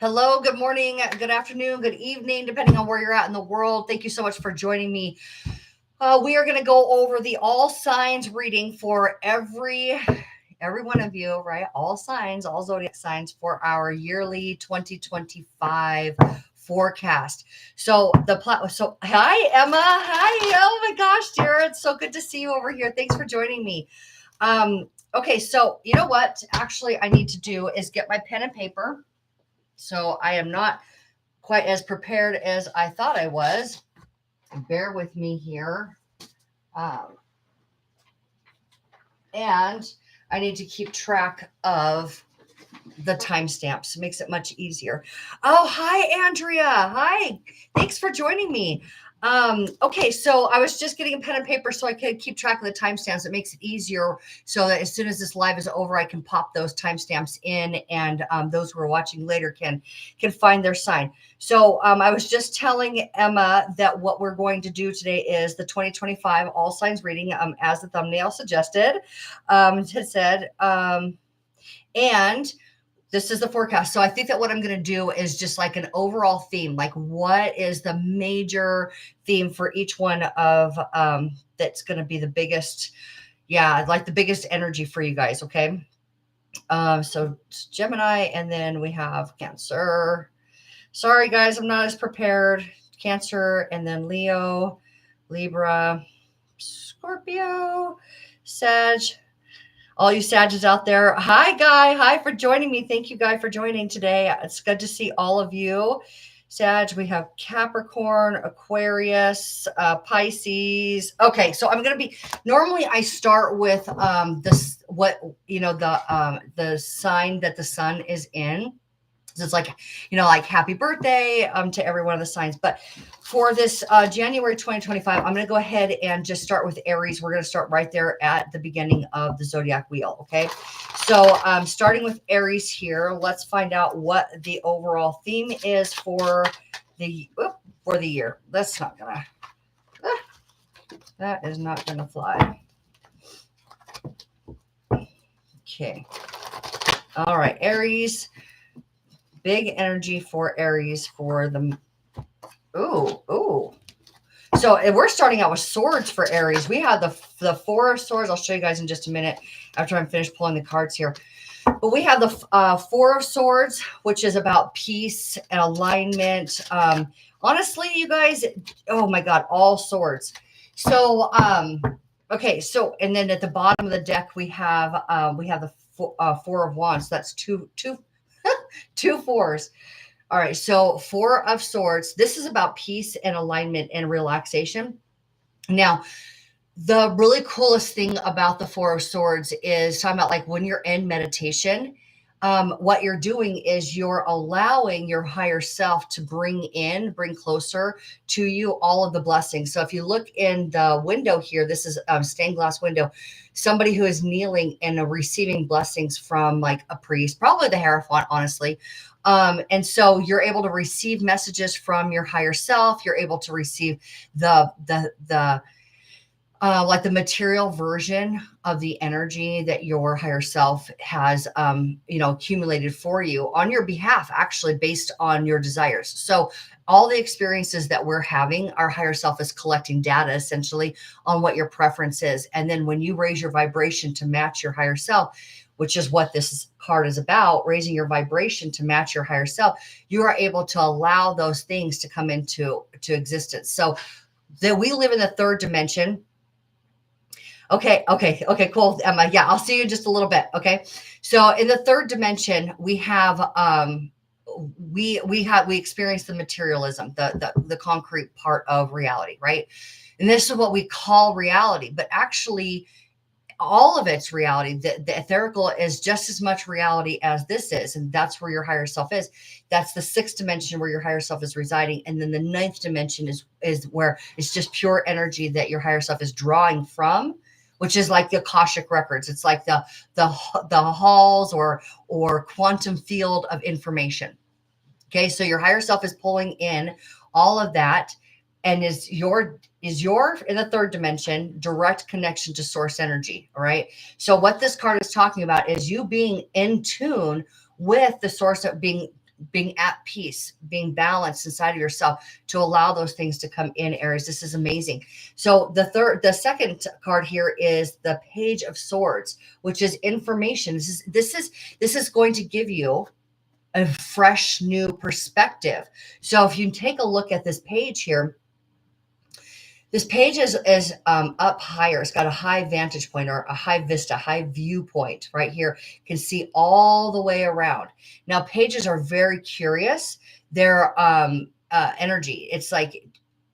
Hello, good morning, good afternoon, good evening, depending on where you're at in the world. Thank you so much for joining me. We are going to go over the all signs reading for every one of you, right? All signs, all zodiac signs for our yearly 2025 forecast. So hi Emma, hi. Oh my gosh, dear, it's so good to see you over here. Thanks for joining me. Okay, so you know what? Actually, I need to do is get my pen and paper. So I am not quite as prepared as I thought I was. Bear with me here. And I need to keep track of the timestamps. It makes it much easier. Oh, hi, Andrea. Hi. Thanks for joining me. Okay, so I was just getting a pen and paper so I could keep track of the timestamps. It makes it easier so that as soon as this live is over, I can pop those timestamps in, and those who are watching later can find their sign. So I was just telling Emma that what we're going to do today is the 2025 all signs reading, as the thumbnail suggested. It said, and this is the forecast. So I think that what I'm going to do is just like an overall theme, like what is the major theme for each one of that's going to be the biggest, like the biggest energy for you guys. Okay. So it's Gemini, and then we have Cancer. Sorry guys, I'm not as prepared. Cancer, and then Leo, Libra, Scorpio, Sag. All you Sages out there. Hi, Guy. Hi for joining me. Thank you, Guy, for joining today. It's good to see all of you. Sag, we have Capricorn, Aquarius, Pisces. Okay, so I'm going to be, normally I start with this, the sign that the sun is in. So it's like, like happy birthday to every one of the signs. But for this January 2025, I'm going to go ahead and just start with Aries. We're going to start right there at the beginning of the zodiac wheel. Okay. So starting with Aries here, let's find out what the overall theme is for the year. That is not going to fly. Okay. All right. Aries. Big energy for Aries for the, ooh. So we're starting out with swords for Aries. We have the Four of Swords. I'll show you guys in just a minute after I'm finished pulling the cards here. But we have the Four of Swords, which is about peace and alignment. Honestly, you guys, oh my God, all swords. So, okay. So, and then at the bottom of the deck, we have the Four of Wands. So that's two fours. All right. So Four of Swords. This is about peace and alignment and relaxation. Now, the really coolest thing about the Four of Swords is talking about like when you're in meditation, what you're doing is you're allowing your higher self to bring closer to you all of the blessings. So if you look in the window here, this is a stained glass window, somebody who is kneeling and receiving blessings from like a priest, probably the Hierophant, honestly. And so you're able to receive messages from your higher self. You're able to receive like the material version of the energy that your higher self has, accumulated for you on your behalf, actually based on your desires. So all the experiences that we're having, our higher self is collecting data essentially on what your preference is. And then when you raise your vibration to match your higher self, which is what this card is about, raising your vibration to match your higher self, you are able to allow those things to come into existence. So that we live in the third dimension. Okay, cool, Emma. Yeah, I'll see you in just a little bit. Okay, so in the third dimension, we have we experience the materialism, the concrete part of reality, right? And this is what we call reality, but actually, all of it's reality. The etherical is just as much reality as this is, and that's where your higher self is. That's the sixth dimension where your higher self is residing, and then the ninth dimension is where it's just pure energy that your higher self is drawing from, which is like the Akashic records. It's like the halls or quantum field of information. Okay, so your higher self is pulling in all of that, and is your in the third dimension direct connection to source energy. All right. So what this card is talking about is you being in tune with the source of being being at peace, being balanced inside of yourself to allow those things to come in, Aries. This is amazing. So the second card here is the Page of Swords, which is information. This is going to give you a fresh new perspective. So if you take a look at this page here, this page is up higher. It's got a high vantage point or a high vista, high viewpoint right here. You can see all the way around. Now, pages are very curious. They're energy. It's like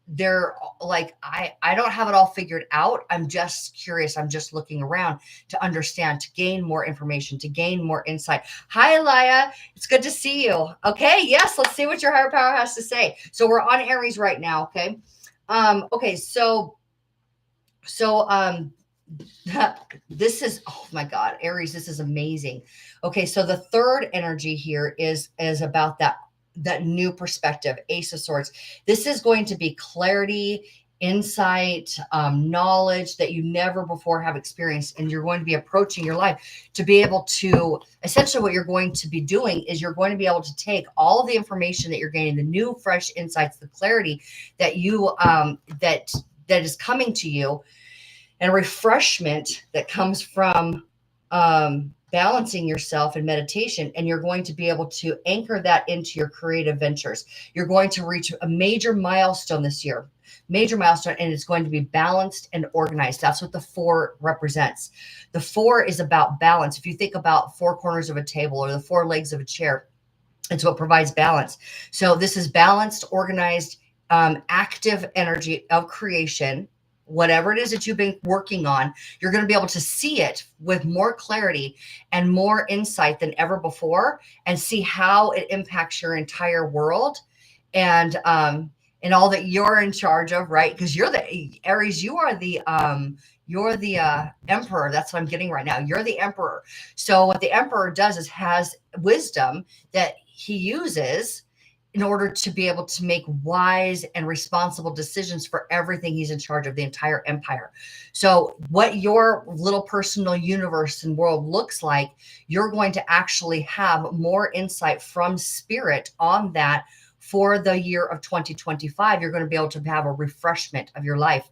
they're like, I don't have it all figured out. I'm just curious. I'm just looking around to understand, to gain more information, to gain more insight. Hi, Elia. It's good to see you. Okay. Yes. Let's see what your higher power has to say. So we're on Aries right now. Okay. Okay, this is, oh my God, Aries, this is amazing. Okay, so the third energy here is about that new perspective, Ace of Swords. This is going to be clarity, insight, knowledge that you never before have experienced, and you're going to be approaching your life to be able to, essentially what you're going to be doing is you're going to be able to take all of the information that you're gaining, the new fresh insights, the clarity that you that is coming to you, and refreshment that comes from balancing yourself in meditation, and you're going to be able to anchor that into your creative ventures. You're going to reach a major milestone this year, major milestone, and it's going to be balanced and organized. That's what the 4 represents. The 4 is about balance. If you think about 4 corners of a table or the 4 legs of a chair, it's what provides balance. So this is balanced, organized, active energy of creation. Whatever it is that you've been working on, you're going to be able to see it with more clarity and more insight than ever before, and see how it impacts your entire world and all that you're in charge of, right? Because you're the Aries, you're the emperor. That's what I'm getting right now. You're the emperor. So what the emperor does is has wisdom that he uses in order to be able to make wise and responsible decisions for everything he's in charge of, the entire empire. So what your little personal universe and world looks like, you're going to actually have more insight from spirit on that for the year of 2025. You're going to be able to have a refreshment of your life.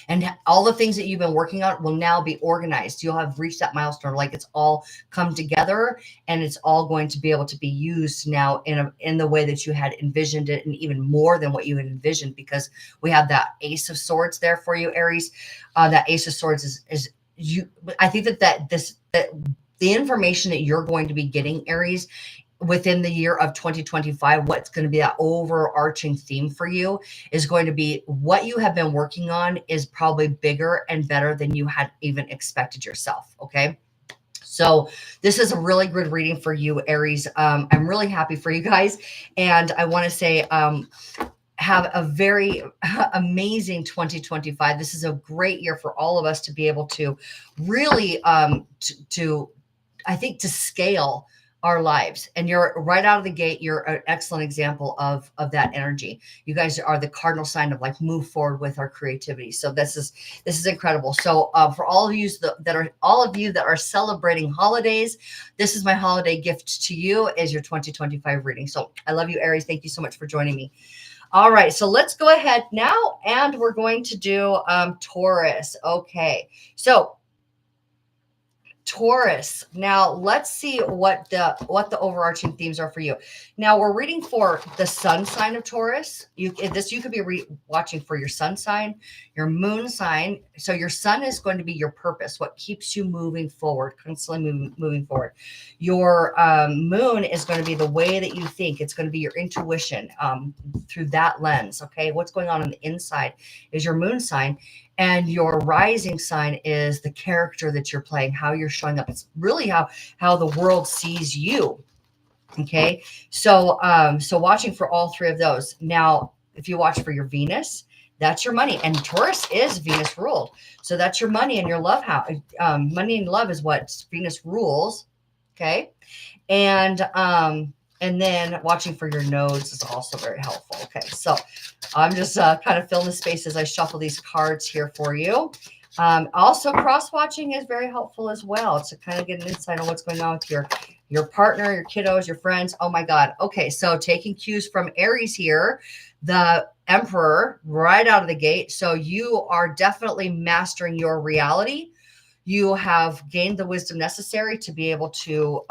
And all the things that you've been working on will now be organized. You'll have reached that milestone, like it's all come together, and it's all going to be able to be used now in the way that you had envisioned it, and even more than what you had envisioned, because we have that Ace of Swords there for you, Aries. That Ace of Swords is you. I think that the information that you're going to be getting, Aries, within the year of 2025, what's going to be that overarching theme for you is going to be what you have been working on is probably bigger and better than you had even expected yourself. Okay. So this is a really good reading for you, Aries. I'm really happy for you guys. And I want to say, have a very amazing 2025. This is a great year for all of us to be able to really, I think, to scale our lives. And you're right out of the gate. You're an excellent example of that energy. You guys are the cardinal sign of like move forward with our creativity. So this is incredible. So for all of you that are celebrating holidays, this is my holiday gift to you as your 2025 reading. So I love you, Aries. Thank you so much for joining me. All right, so let's go ahead now, and we're going to do Taurus. Okay, so Taurus. Now let's see what the overarching themes are for you. Now we're reading for the sun sign of Taurus. You could be watching for your sun sign, your moon sign. So your sun is going to be your purpose, what keeps you moving forward, constantly moving forward. Your moon is going to be the way that you think. It's going to be your intuition through that lens. Okay, what's going on the inside is your moon sign. And your rising sign is the character that you're playing, how you're showing up. It's really how the world sees you. Okay. So, so watching for all 3 of those. Now, if you watch for your Venus, that's your money. And Taurus is Venus ruled. So that's your money and your love house. Money and love is what Venus rules. Okay. And then watching for your nodes is also very helpful. Okay, so I'm just kind of filling the space as I shuffle these cards here for you. Also, cross-watching is very helpful as well to kind of get an insight on what's going on with your partner, your kiddos, your friends. Oh my God. Okay. So taking cues from Aries here, the Emperor right out of the gate. So you are definitely mastering your reality. You have gained the wisdom necessary to be able to,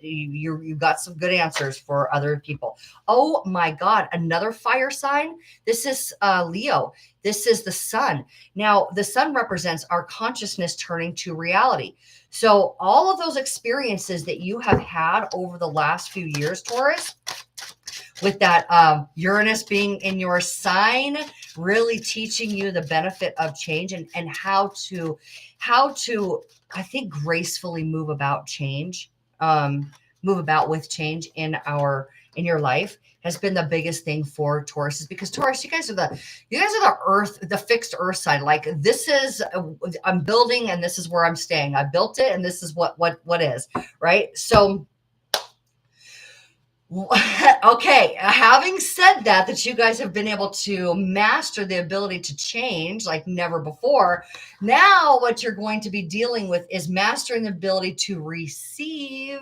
you got some good answers for other people. Oh my God, another fire sign. This is Leo. This is the sun. Now, the sun represents our consciousness turning to reality. So all of those experiences that you have had over the last few years, Taurus, with that Uranus being in your sign, really teaching you the benefit of change and how to, I think, gracefully move about change, move about with change in your life has been the biggest thing for Taurus, is because Taurus, you guys are the earth, the fixed earth side. Like, this is, I'm building and this is where I'm staying. I built it and this is what is, right? So, okay, having said that you guys have been able to master the ability to change like never before. Now what you're going to be dealing with is mastering the ability to receive.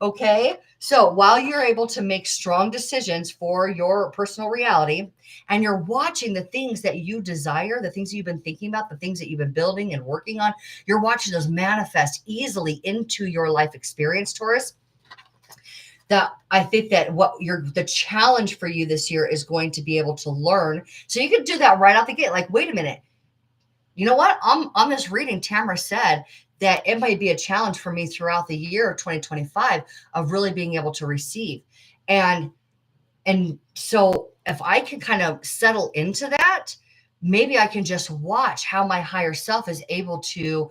Okay, so while you're able to make strong decisions for your personal reality, and you're watching the things that you desire, the things you've been thinking about, the things that you've been building and working on, you're watching those manifest easily into your life experience, Taurus. That I think that the challenge for you this year is going to be able to learn. So you can do that right out the gate. Like, wait a minute. You know what? On this reading, Tamara said that it might be a challenge for me throughout the year of 2025 of really being able to receive. And so if I can kind of settle into that, maybe I can just watch how my higher self is able to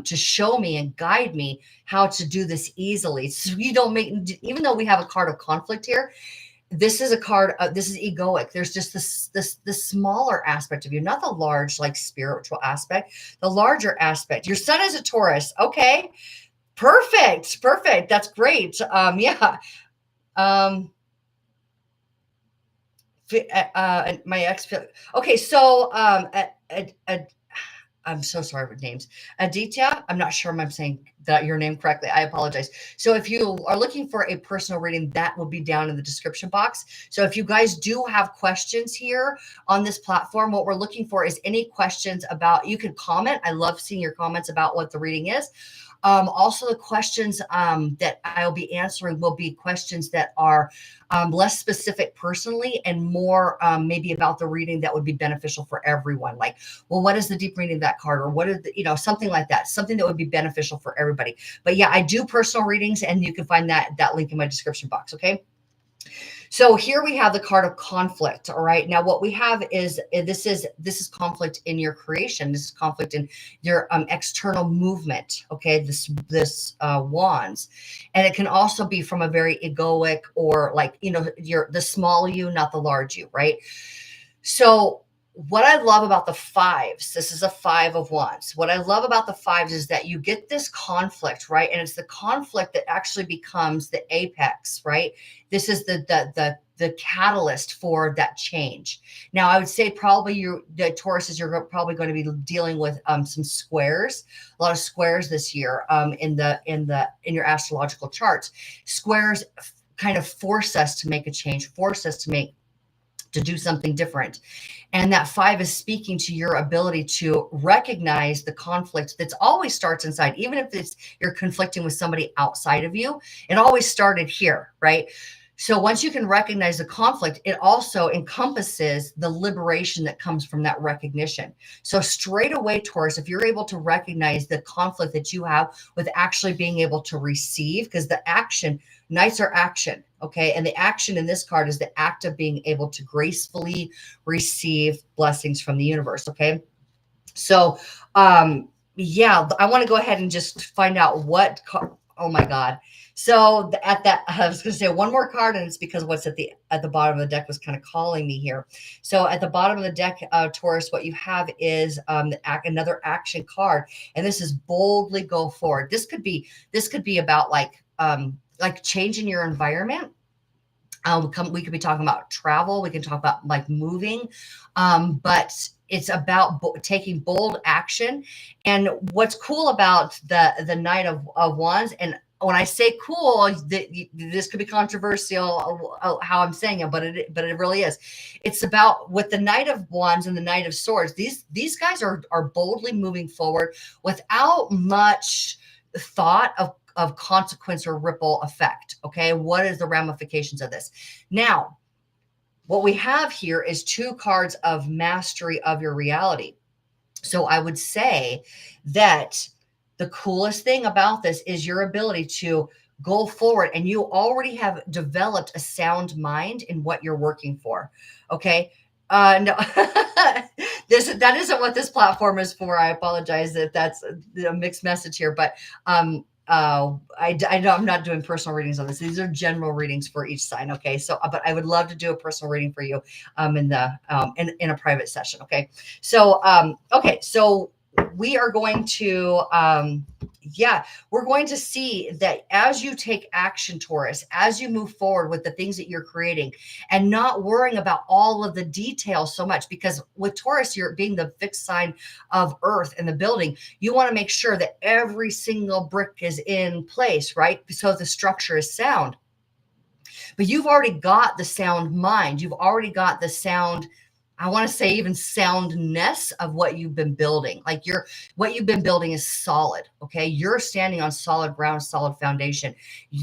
show me and guide me how to do this easily. So you don't make, even though we have a card of conflict here, this is a card of, this is egoic. There's just this smaller aspect of you, not the large, like, spiritual aspect, the larger aspect. Your sun is a Taurus. Okay. Perfect. That's great. Yeah. My ex. Okay, so I'm so sorry with names. Aditya, I'm not sure if I'm saying that your name correctly. I apologize. So if you are looking for a personal reading, that will be down in the description box. So if you guys do have questions here on this platform, what we're looking for is any questions about, you can comment. I love seeing your comments about what the reading is. Also, the questions that I'll be answering will be questions that are less specific personally and more maybe about the reading that would be beneficial for everyone. Like, well, what is the deep reading of that card? Or what is something like that, something that would be beneficial for everybody. But yeah, I do personal readings, and you can find that link in my description box. Okay. So here we have the card of conflict. All right. Now what we have is this is conflict in your creation. This is conflict in your external movement. Okay. This wands, and it can also be from a very egoic, or like, the small you, not the large you. Right. So what I love about the fives, this is a 5 of wands. What I love about the fives is that you get this conflict, right? And it's the conflict that actually becomes the apex, right? This is the catalyst for that change. Now, I would say probably the Tauruses, you're probably going to be dealing with some squares, a lot of squares this year in your astrological charts. Squares kind of force us to make a change, force us to do something different. And that 5 is speaking to your ability to recognize the conflict that's always starts inside, even if you're conflicting with somebody outside of you. It always started here, right? So once you can recognize the conflict, it also encompasses the liberation that comes from that recognition. So straight away, Taurus, if you're able to recognize the conflict that you have with actually being able to receive, because the action, knights are action, okay? And the action in this card is the act of being able to gracefully receive blessings from the universe, okay? So, yeah, I want to go ahead and just find out what oh my God. So at that, I was going to say one more card, and it's because what's at the bottom of the deck was kind of calling me here. So at the bottom of the deck, Taurus, what you have is another action card, and this is boldly go forward. This could be about like changing your environment. We could be talking about travel. We can talk about like moving, but it's about taking bold action. And what's cool about the Knight of Wands, and when I say cool, this could be controversial how I'm saying it, but it really is. It's about with the Knight of Wands and the Knight of Swords. These guys are boldly moving forward without much thought of consequence or ripple effect. Okay, what is the ramifications of this? Now, what we have here is two cards of mastery of your reality. So I would say that the coolest thing about this is your ability to go forward, and you already have developed a sound mind in what you're working for. Okay. No, that isn't what this platform is for. I apologize if that's a mixed message here, but I know I'm not doing personal readings on this. These are general readings for each sign. Okay. So, but I would love to do a personal reading for you in a private session. Okay. So, okay. So we are going to, we're going to see that as you take action, Taurus, as you move forward with the things that you're creating and not worrying about all of the details so much, because with Taurus, you're being the fixed sign of Earth in the building. You want to make sure that every single brick is in place, right? So the structure is sound. But you've already got the sound mind. You've already got the sound, I want to say even soundness of what you've been building. Like what you've been building is solid. Okay. You're standing on solid ground, solid foundation.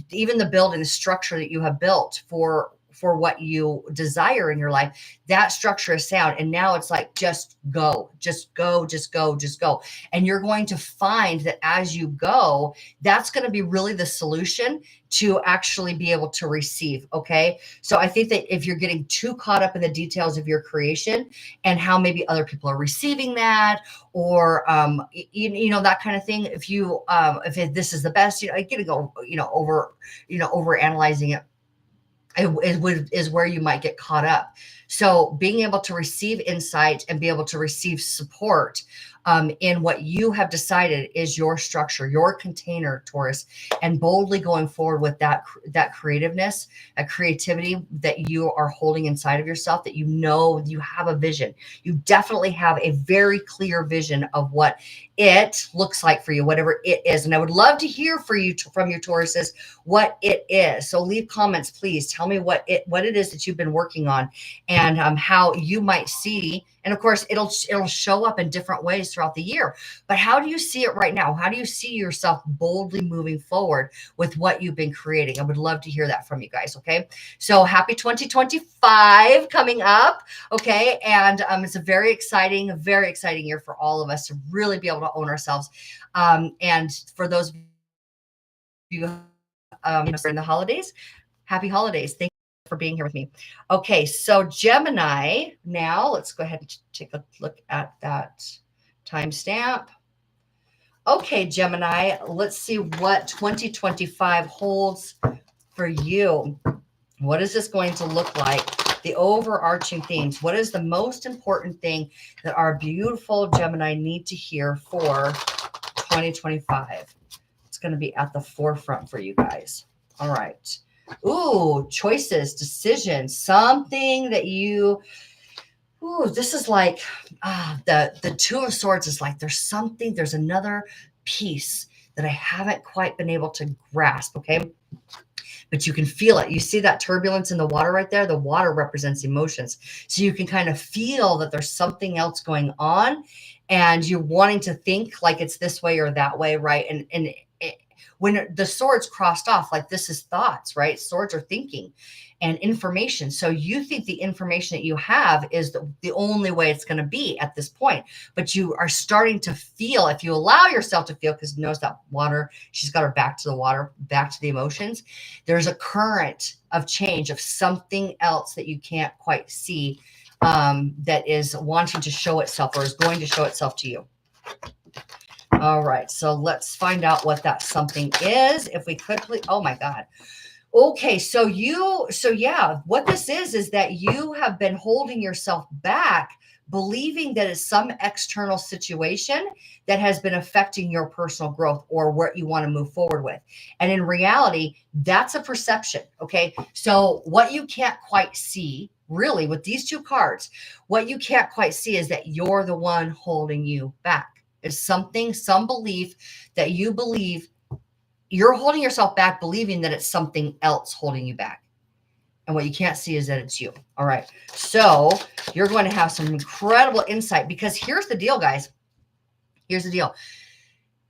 Even the building, the structure that you have built for what you desire in your life, that structure is sound. And now it's like, just go, just go, just go, just go. And you're going to find that as you go, that's going to be really the solution to actually be able to receive. Okay. So I think that if you're getting too caught up in the details of your creation and how maybe other people are receiving that, or, that kind of thing, if this is the best, I get to go, over analyzing it is where you might get caught up. So being able to receive insight and be able to receive support in what you have decided is your structure, your container, Taurus, and boldly going forward with that creativeness, that creativity that you are holding inside of yourself, that you have a vision. You definitely have a very clear vision of what it looks like for you, whatever it is. And I would love to hear from you, Tauruses, what it is. So leave comments, please. Tell me what it is that you've been working on, and how you might see. And of course, it'll show up in different ways throughout the year. But how do you see it right now? How do you see yourself boldly moving forward with what you've been creating? I would love to hear that from you guys. Okay. So happy 2025 coming up. Okay. And it's a very exciting year for all of us to really be able to own ourselves. And for those of you during the holidays, happy holidays. Thank you for being here with me. Okay, so Gemini, now let's go ahead and take a look at that timestamp. Okay, Gemini, let's see what 2025 holds for you. What is this going to look like? The overarching themes. What is the most important thing that our beautiful Gemini need to hear for 2025? It's going to be at the forefront for you guys. All right. Ooh, choices, decisions, something that this is like the Two of Swords is like there's another piece that I haven't quite been able to grasp. Okay. But you can feel it. You see that turbulence in the water right there? The water represents emotions. So you can kind of feel that there's something else going on, and you're wanting to think like it's this way or that way, right? And when the swords crossed off, like this is thoughts, right? Swords are thinking and information. So you think the information that you have is the only way it's going to be at this point. But you are starting to feel, if you allow yourself to feel, because knows that water, she's got her back to the water, back to the emotions. There's a current of change of something else that you can't quite see that is wanting to show itself or is going to show itself to you. All right, so let's find out what that something is. If we could please, oh my God. Okay, so what this is that you have been holding yourself back, believing that it's some external situation that has been affecting your personal growth or what you want to move forward with. And in reality, that's a perception. Okay, so what you can't quite see, really, with these two cards, what you can't quite see is that you're the one holding you back. It's some belief that you believe you're holding yourself back, believing that it's something else holding you back. And what you can't see is that it's you. All right. So you're going to have some incredible insight, because here's the deal, guys. Here's the deal.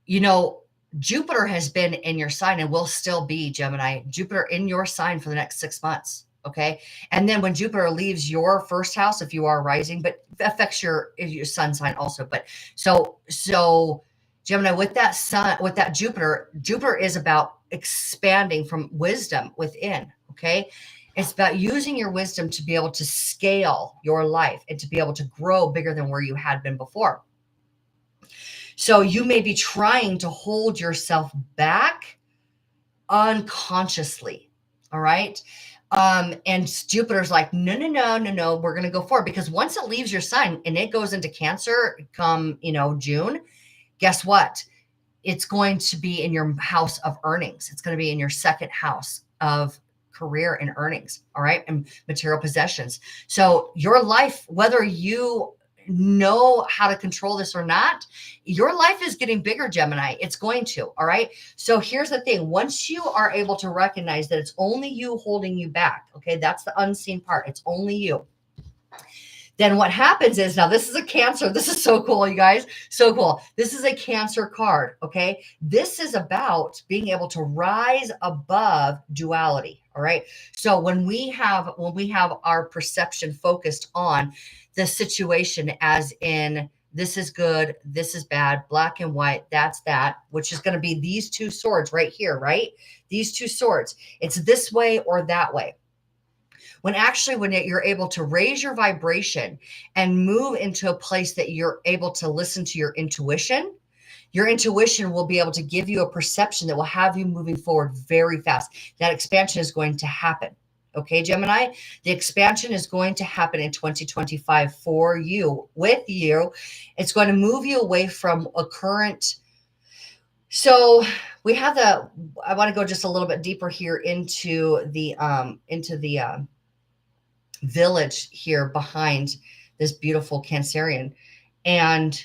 You know, Jupiter has been in your sign and will still be, Gemini, Jupiter in your sign for the next 6 months. Okay. And then when Jupiter leaves your first house, if you are rising, but affects your sun sign also. But so Gemini, with that sun, with that Jupiter is about expanding from wisdom within. Okay. It's about using your wisdom to be able to scale your life and to be able to grow bigger than where you had been before. So you may be trying to hold yourself back unconsciously. All right. And Jupiter's like, no, we're going to go forward, because once it leaves your sign and it goes into Cancer come, June, guess what? It's going to be in your house of earnings. It's going to be in your second house of career and earnings. All right. And material possessions. So your life, whether you know how to control this or not, your life is getting bigger, Gemini. It's going to. All right. So here's the thing. Once you are able to recognize that it's only you holding you back, okay, that's the unseen part. It's only you. Then what happens is, now this is a Cancer. This is so cool, you guys. So cool. This is a Cancer card. Okay. This is about being able to rise above duality. All right. So when we have our perception focused on the situation, as in this is good, this is bad, black and white, that's that, which is going to be these two swords right here, right? These two swords. It's this way or that way. When you're able to raise your vibration and move into a place that you're able to listen to your intuition will be able to give you a perception that will have you moving forward very fast. That expansion is going to happen. Okay, Gemini, the expansion is going to happen in 2025 for you, with you. It's going to move you away from a current. So we have I want to go just a little bit deeper here into the village here behind this beautiful Cancerian. And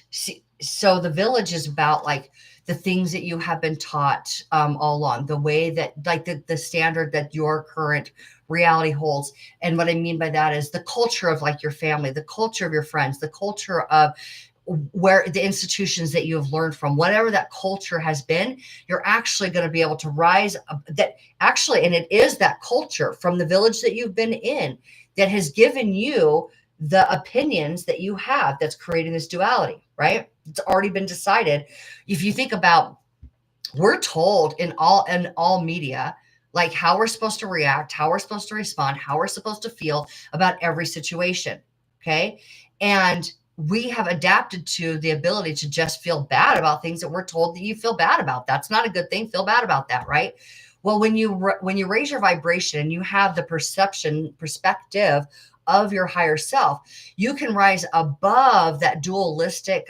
so the village is about like the things that you have been taught all along, the way that, like the standard that your current reality holds. And what I mean by that is the culture of like your family, the culture of your friends, the culture of where the institutions that you have learned from, whatever that culture has been, you're actually going to be able to rise up. That actually, and it is that culture from the village that you've been in that has given you the opinions that you have, that's creating this duality, right? It's already been decided. If you think about, we're told in all media, like how we're supposed to react, how we're supposed to respond, how we're supposed to feel about every situation. Okay. And we have adapted to the ability to just feel bad about things that we're told that you feel bad about. That's not a good thing. Feel bad about that, right? Well, when you raise your vibration and you have the perspective of your higher self, you can rise above that dualistic,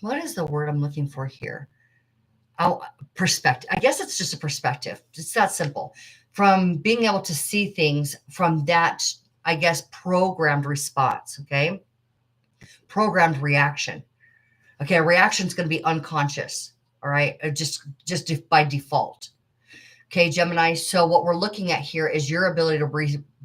what is the word I'm looking for here? Perspective. I guess it's just a perspective. It's that simple. From being able to see things from that, I guess, programmed response. Okay. Programmed reaction. Okay. A reaction is going to be unconscious. All right. Just by default. Okay, Gemini. So what we're looking at here is your ability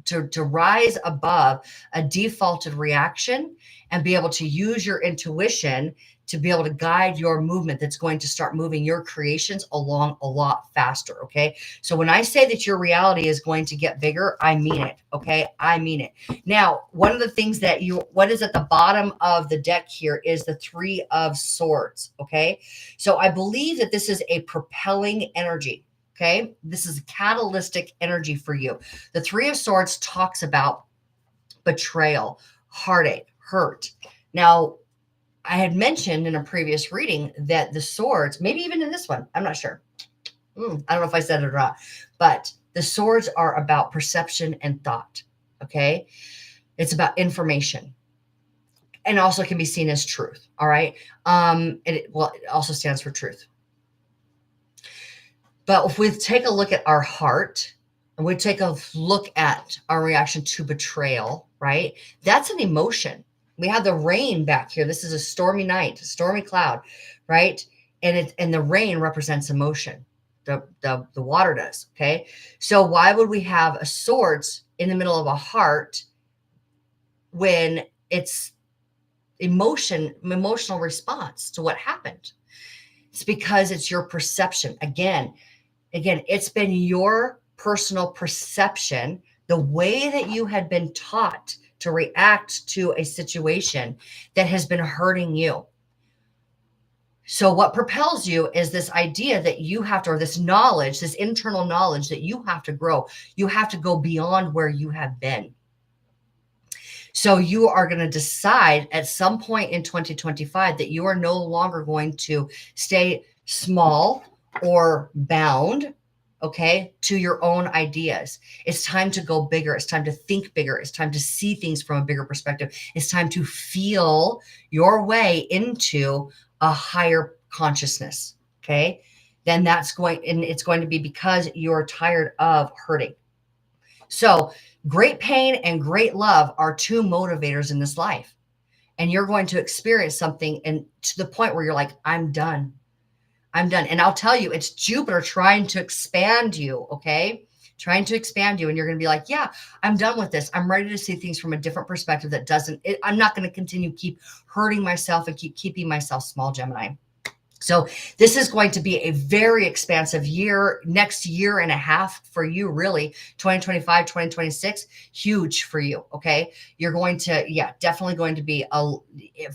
to rise above a defaulted reaction and be able to use your intuition to be able to guide your movement that's going to start moving your creations along a lot faster. Okay. So when I say that your reality is going to get bigger, I mean it. Okay. I mean it. Now, one of the things that what is at the bottom of the deck here is the Three of Swords. Okay. So I believe that this is a propelling energy. Okay. This is a catalytic energy for you. The Three of Swords talks about betrayal, heartache, hurt. Now, I had mentioned in a previous reading that the swords, maybe even in this one, I'm not sure. I don't know if I said it or not, but the swords are about perception and thought. Okay. It's about information, and also can be seen as truth. All right. It also stands for truth. But if we take a look at our heart and we take a look at our reaction to betrayal, right? That's an emotion. We have the rain back here. This is a stormy night, a stormy cloud, right? And the rain represents emotion. The water does. Okay. So why would we have a swords in the middle of a heart when it's emotional response to what happened? It's because it's your perception. Again, it's been your personal perception, the way that you had been taught to react to a situation that has been hurting you. So what propels you is this idea that you have to, or this knowledge, this internal knowledge that you have to grow. You have to go beyond where you have been. So you are going to decide at some point in 2025 that you are no longer going to stay small or bound, okay, to your own ideas. It's time to go bigger. It's time to think bigger. It's time to see things from a bigger perspective. It's time to feel your way into a higher consciousness, okay? Then it's going to be because you're tired of hurting. So great pain and great love are two motivators in this life. And you're going to experience something and to the point where you're like, I'm done. I'm done. And I'll tell you, it's Jupiter trying to expand you, okay? Trying to expand you. And you're going to be like, yeah, I'm done with this. I'm ready to see things from a different perspective that I'm not going to continue keep hurting myself and keep keeping myself small, Gemini. So this is going to be a very expansive year, next year and a half for you, really. 2025, 2026, huge for you, okay? You're going to, definitely going to be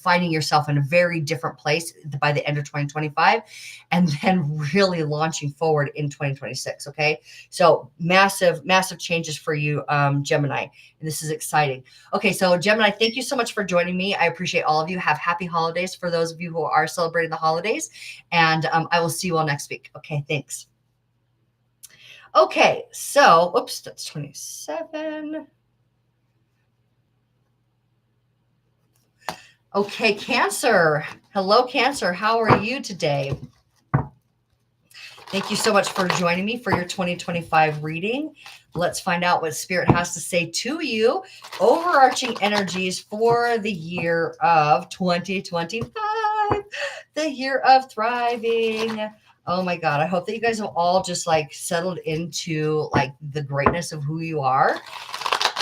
finding yourself in a very different place by the end of 2025, and then really launching forward in 2026, okay? So massive, massive changes for you, Gemini, and this is exciting. Okay, so Gemini, thank you so much for joining me. I appreciate all of you. Have happy holidays for those of you who are celebrating the holidays. And I will see you all next week. Okay, thanks. Okay, so, oops, that's 27. Okay, Cancer. Hello, Cancer. How are you today? Thank you so much for joining me for your 2025 reading. Let's find out what Spirit has to say to you. Overarching energies for the year of 2025. The year of thriving. Oh my God. I hope that you guys have all just like settled into like the greatness of who you are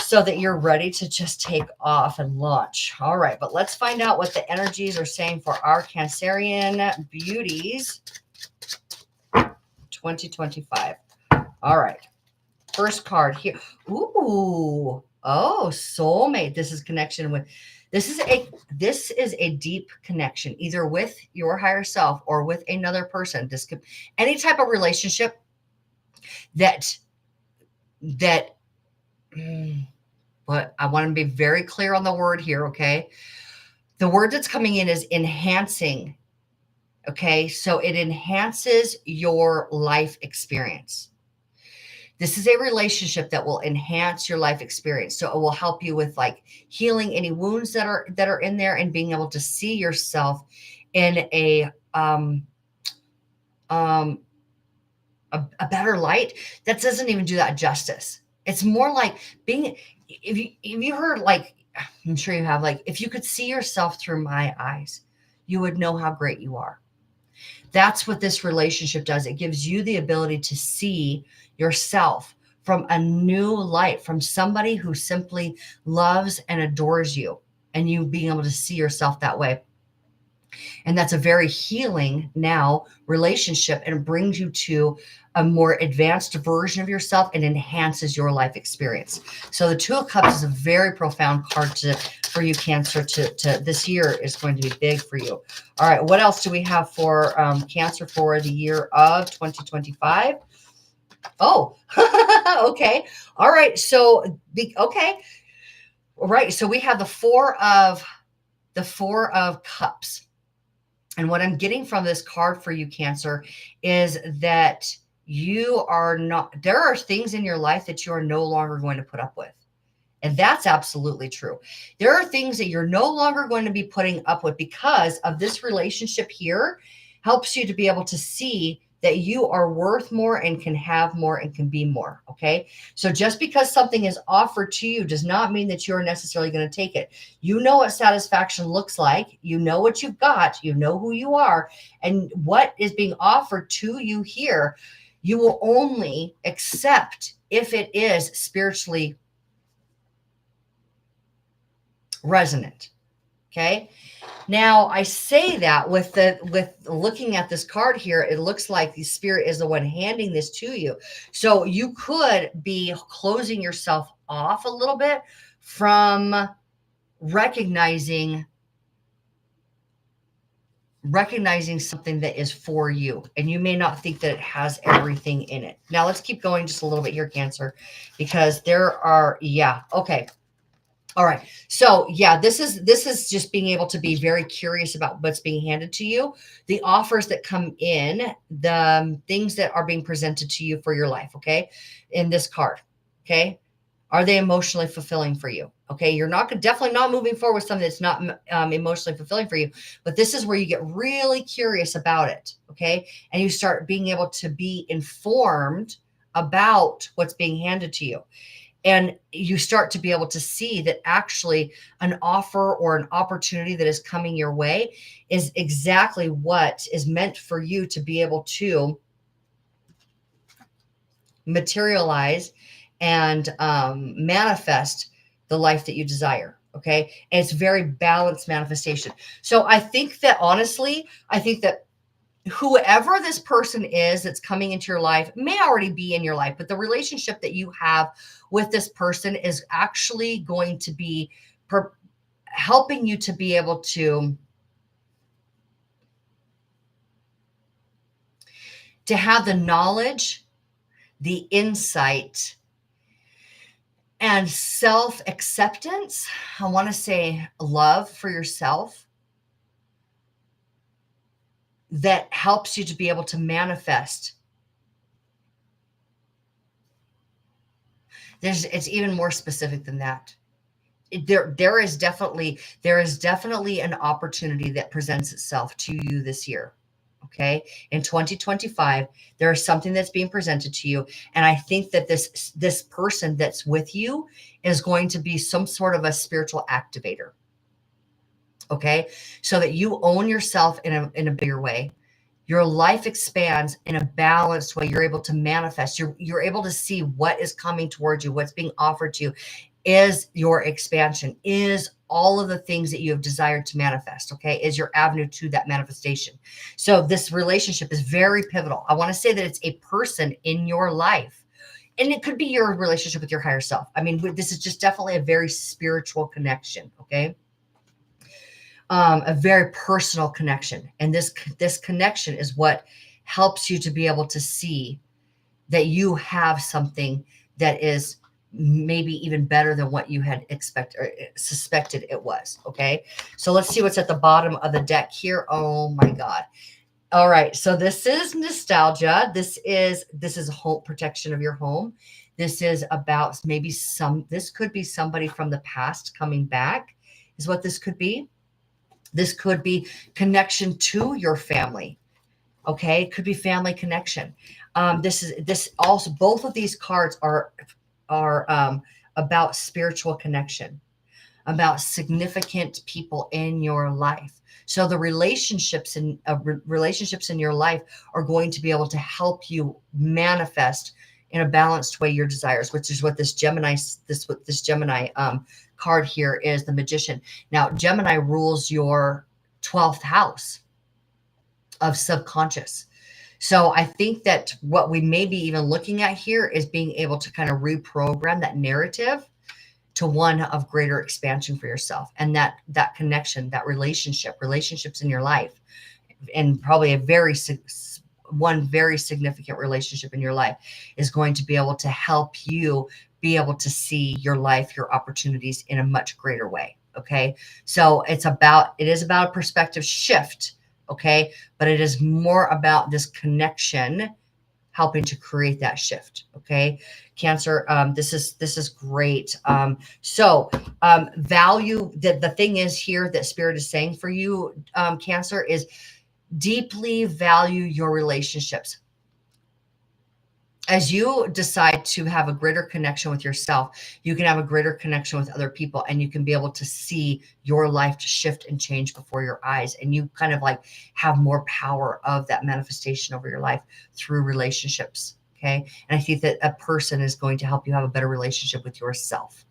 so that you're ready to just take off and launch. All right. But let's find out what the energies are saying for our Cancerian beauties 2025. All right. First card here. Ooh. Oh, soulmate. This is connection with this is a deep connection, either with your higher self or with another person. This could any type of relationship but I want to be very clear on the word here, okay? The word that's coming in is enhancing. Okay, so it enhances your life experience. This is a relationship that will enhance your life experience. So it will help you with like healing any wounds that are in there and being able to see yourself in a better light. That doesn't even do that justice. It's more like being, if you heard, like, I'm sure you have, like, if you could see yourself through my eyes, you would know how great you are. That's what this relationship does. It gives you the ability to see yourself from a new light, from somebody who simply loves and adores you, and you being able to see yourself that way. And that's a very healing now relationship, and it brings you to a more advanced version of yourself and enhances your life experience. So the Two of Cups is a very profound card for you, Cancer. To this year is going to be big for you. All right, what else do we have for Cancer for the year of 2025? Oh, okay. All right. So okay. All right. So we have the Four of Cups. And what I'm getting from this card for you, Cancer, is that there are things in your life that you are no longer going to put up with. And that's absolutely true. There are things that you're no longer going to be putting up with because of this relationship here helps you to be able to see that you are worth more and can have more and can be more. Okay. So just because something is offered to you does not mean that you're necessarily going to take it. You know what satisfaction looks like. You know what you've got. You know who you are. And what is being offered to you here, you will only accept if it is spiritually resonant. Okay. Now I say that with looking at this card here, it looks like the spirit is the one handing this to you. So you could be closing yourself off a little bit from recognizing something that is for you. And you may not think that it has everything in it. Now let's keep going just a little bit here, Cancer, because there are, yeah. Okay. All right. So yeah, this is just being able to be very curious about what's being handed to you, the offers that come in, the things that are being presented to you for your life. Okay. In this card. Okay. Are they emotionally fulfilling for you? Okay. You're definitely not moving forward with something that's not emotionally fulfilling for you, but this is where you get really curious about it. Okay. And you start being able to be informed about what's being handed to you. And you start to be able to see that actually an offer or an opportunity that is coming your way is exactly what is meant for you to be able to materialize and manifest the life that you desire. Okay. And it's very balanced manifestation. So I think that honestly, whoever this person is that's coming into your life may already be in your life, but the relationship that you have with this person is actually going to be helping you to be able to have the knowledge, the insight, and self-acceptance. I want to say love for yourself that helps you to be able to manifest. It's even more specific than that. There is definitely an opportunity that presents itself to you this year. Okay. In 2025, there is something that's being presented to you. And I think that this person that's with you is going to be some sort of a spiritual activator. Okay. So that you own yourself in a bigger way. Your life expands in a balanced way. You're able to manifest. You're able to see what is coming towards you, what's being offered to you is your expansion, is all of the things that you have desired to manifest, okay, is your avenue to that manifestation. So this relationship is very pivotal. I want to say that it's a person in your life, and it could be your relationship with your higher self. I mean, this is just definitely a very spiritual connection, okay? A very personal connection. And this connection is what helps you to be able to see that you have something that is maybe even better than what you had expected or suspected it was. Okay. So let's see what's at the bottom of the deck here. Oh my God. All right. So this is nostalgia. This is home protection of your home. This is about maybe this could be somebody from the past coming back is what this could be. This could be connection to your family. Okay. It could be family connection. This also, both of these cards are about spiritual connection, about significant people in your life. So the relationships in your life are going to be able to help you manifest in a balanced way your desires, which is what this Gemini card here is, the Magician. Now, Gemini rules your 12th house of subconscious. So I think that what we may be even looking at here is being able to kind of reprogram that narrative to one of greater expansion for yourself, and that connection, that relationships in your life, and probably one very significant relationship in your life is going to be able to help you be able to see your life, your opportunities in a much greater way. Okay. So it is about a perspective shift. Okay. But it is more about this connection helping to create that shift. Okay. Cancer. This is great. Value the thing is here that Spirit is saying for you, Cancer, is deeply value your relationships. as you decide to have a greater connection with yourself, you can have a greater connection with other people, and you can be able to see your life to shift and change before your eyes. And you kind of like have more power of that manifestation over your life through relationships. Okay. And I think that a person is going to help you have a better relationship with yourself.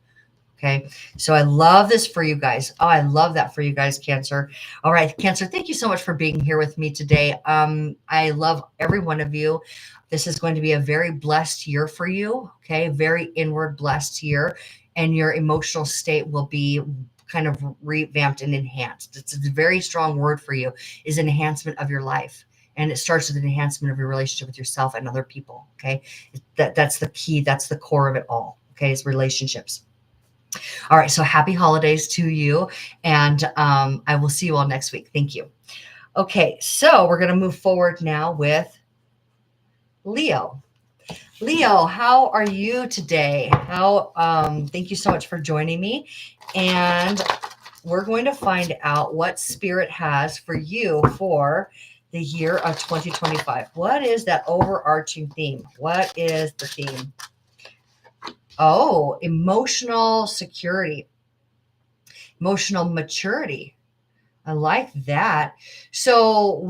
Okay. So I love this for you guys. Oh, I love that for you guys, Cancer. All right, Cancer, thank you so much for being here with me today. I love every one of you. This is going to be a very blessed year for you. Okay. Very inward blessed year. And your emotional state will be kind of revamped and enhanced. It's a very strong word for you, is enhancement of your life. And it starts with an enhancement of your relationship with yourself and other people. Okay. That's the key. That's the core of it all. Okay. Is relationships. All right. So happy holidays to you. And I will see you all next week. Thank you. Okay. So we're going to move forward now with Leo. Leo, how are you today? Thank you so much for joining me. And we're going to find out what Spirit has for you for the year of 2025. What is that overarching theme? What is the theme? Oh, emotional security, emotional maturity. I like that. So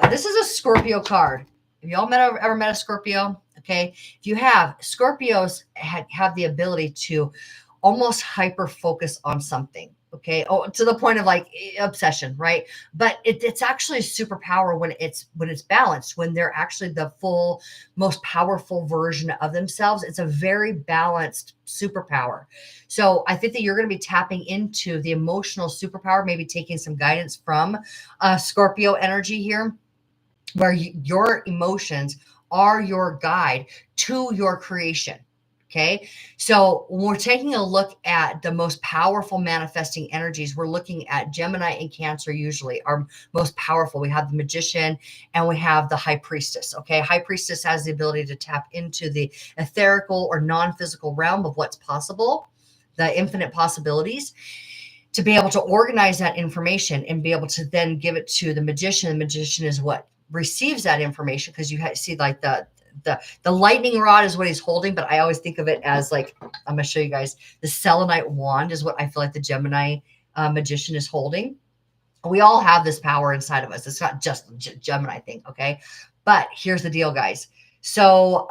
this is a Scorpio card. Have y'all ever met a Scorpio? Okay. If you have, Scorpios have the ability to almost hyper focus on something. Okay. Oh, to the point of like obsession, right? But it's actually a superpower when it's balanced, when they're actually the full, most powerful version of themselves. It's a very balanced superpower. So I think that you're going to be tapping into the emotional superpower, maybe taking some guidance from Scorpio energy here, where your emotions are your guide to your creation. Okay. So when we're taking a look at the most powerful manifesting energies, we're looking at Gemini and Cancer, usually are most powerful. We have the Magician and we have the High Priestess. Okay. High Priestess has the ability to tap into the etherical or non-physical realm of what's possible, the infinite possibilities, to be able to organize that information and be able to then give it to the Magician. The Magician is what receives that information, because you see like the lightning rod is what he's holding, but I always think of it as like, I'm going to show you guys, the selenite wand is what I feel like the Gemini Magician is holding. We all have this power inside of us. It's not just Gemini thing. Okay. But here's the deal, guys. So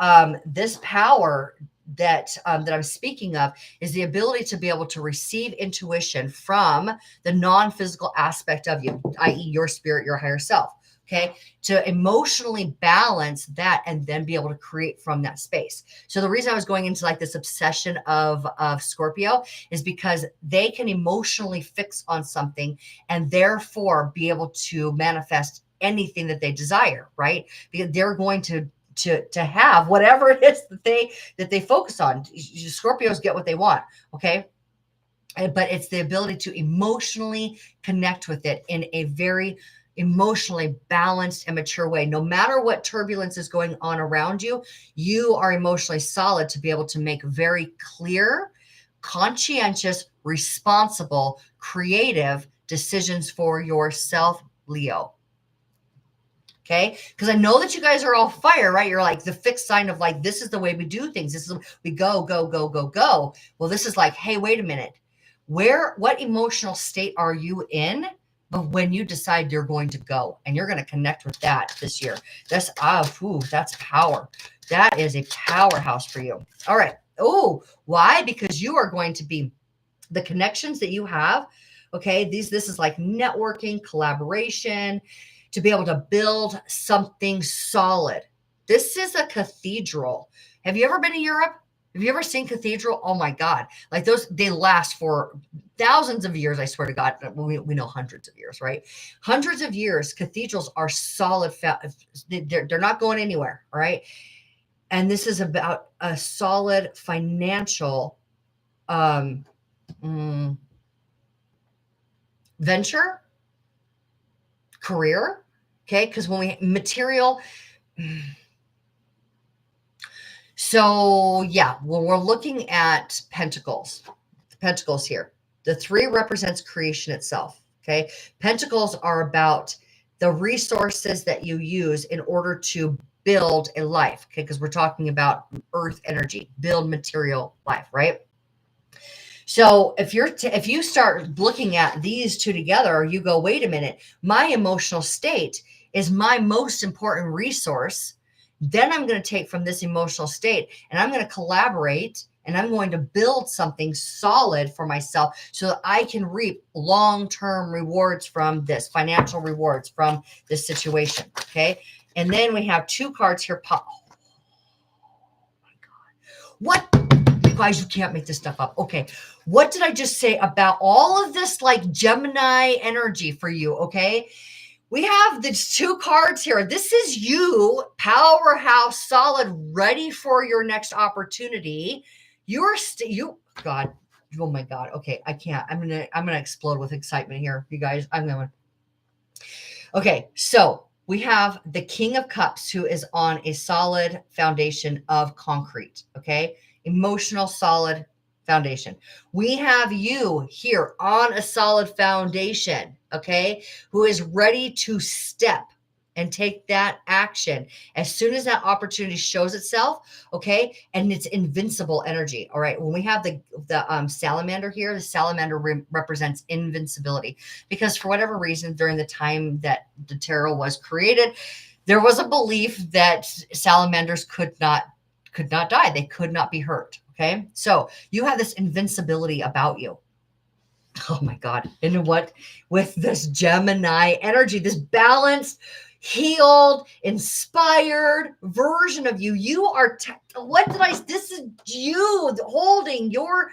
this power that I'm speaking of is the ability to be able to receive intuition from the non-physical aspect of you, i.e. your spirit, your higher self. Okay, to emotionally balance that and then be able to create from that space. So the reason I was going into like this obsession of Scorpio is because they can emotionally fix on something and therefore be able to manifest anything that they desire, right? Because they're going to have whatever it is that they focus on. Scorpios get what they want, okay? But it's the ability to emotionally connect with it in a very emotionally balanced and mature way. No matter what turbulence is going on around you, you are emotionally solid to be able to make very clear, conscientious, responsible, creative decisions for yourself, Leo. Okay. Because I know that you guys are all fire, right? You're like the fixed sign of like, this is the way we do things. This is, we go, go, go, go, go. Well, this is like, hey, wait a minute. What emotional state are you in? But when you decide you're going to go and you're going to connect with that this year, that's power. That is a powerhouse for you. All right. Oh, why? Because you are going to be the connections that you have. Okay. This is like networking, collaboration, to be able to build something solid. This is a cathedral. Have you ever been to Europe? Have you ever seen cathedral? Oh my God. Like those, they last for thousands of years. I swear to God, we know hundreds of years, right? Hundreds of years. Cathedrals are solid. They're not going anywhere. Right. And this is about a solid financial venture, career. Okay. Because when material, so yeah, when we're looking at pentacles, the pentacles here, the 3 represents creation itself. Okay. Pentacles are about the resources that you use in order to build a life. Okay. Because we're talking about earth energy, build material life, right? So if if you start looking at these two together, you go, wait a minute, my emotional state is my most important resource. Then I'm going to take from this emotional state and I'm going to collaborate and I'm going to build something solid for myself so that I can reap long-term rewards from this, financial rewards from this situation. Okay. And then we have two cards here. Oh my God. What? Guys, you can't make this stuff up. Okay. What did I just say about all of this like Gemini energy for you? Okay. We have these two cards here. This is you, powerhouse, solid, ready for your next opportunity. God, oh my God. Okay, I can't. I'm gonna explode with excitement here, you guys. Okay, so we have the King of Cups who is on a solid foundation of concrete. Okay, emotional, solid foundation. We have you here on a solid foundation, okay, who is ready to step and take that action as soon as that opportunity shows itself, okay, and it's invincible energy. All right, when we have the salamander here, the salamander represents invincibility, because for whatever reason during the time that the tarot was created, there was a belief that salamanders could not die, they could not be hurt. Okay, so you have this invincibility about you. Oh my God. And what with this Gemini energy, this balanced, healed, inspired version of you, you are, this is you holding your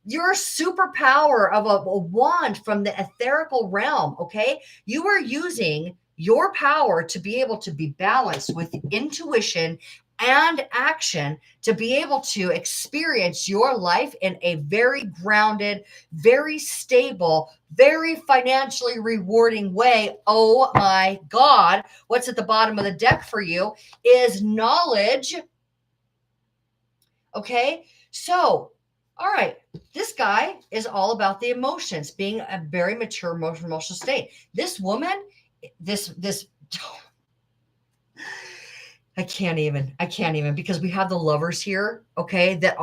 superpower of a wand from the etherical realm. Okay. You are using your power to be able to be balanced with intuition and action to be able to experience your life in a very grounded, very stable, very financially rewarding way. Oh my God. What's at the bottom of the deck for you is knowledge. Okay. So, all right. This guy is all about the emotions, being a very mature emotional state. This woman, this I can't even, because we have the Lovers here, okay, that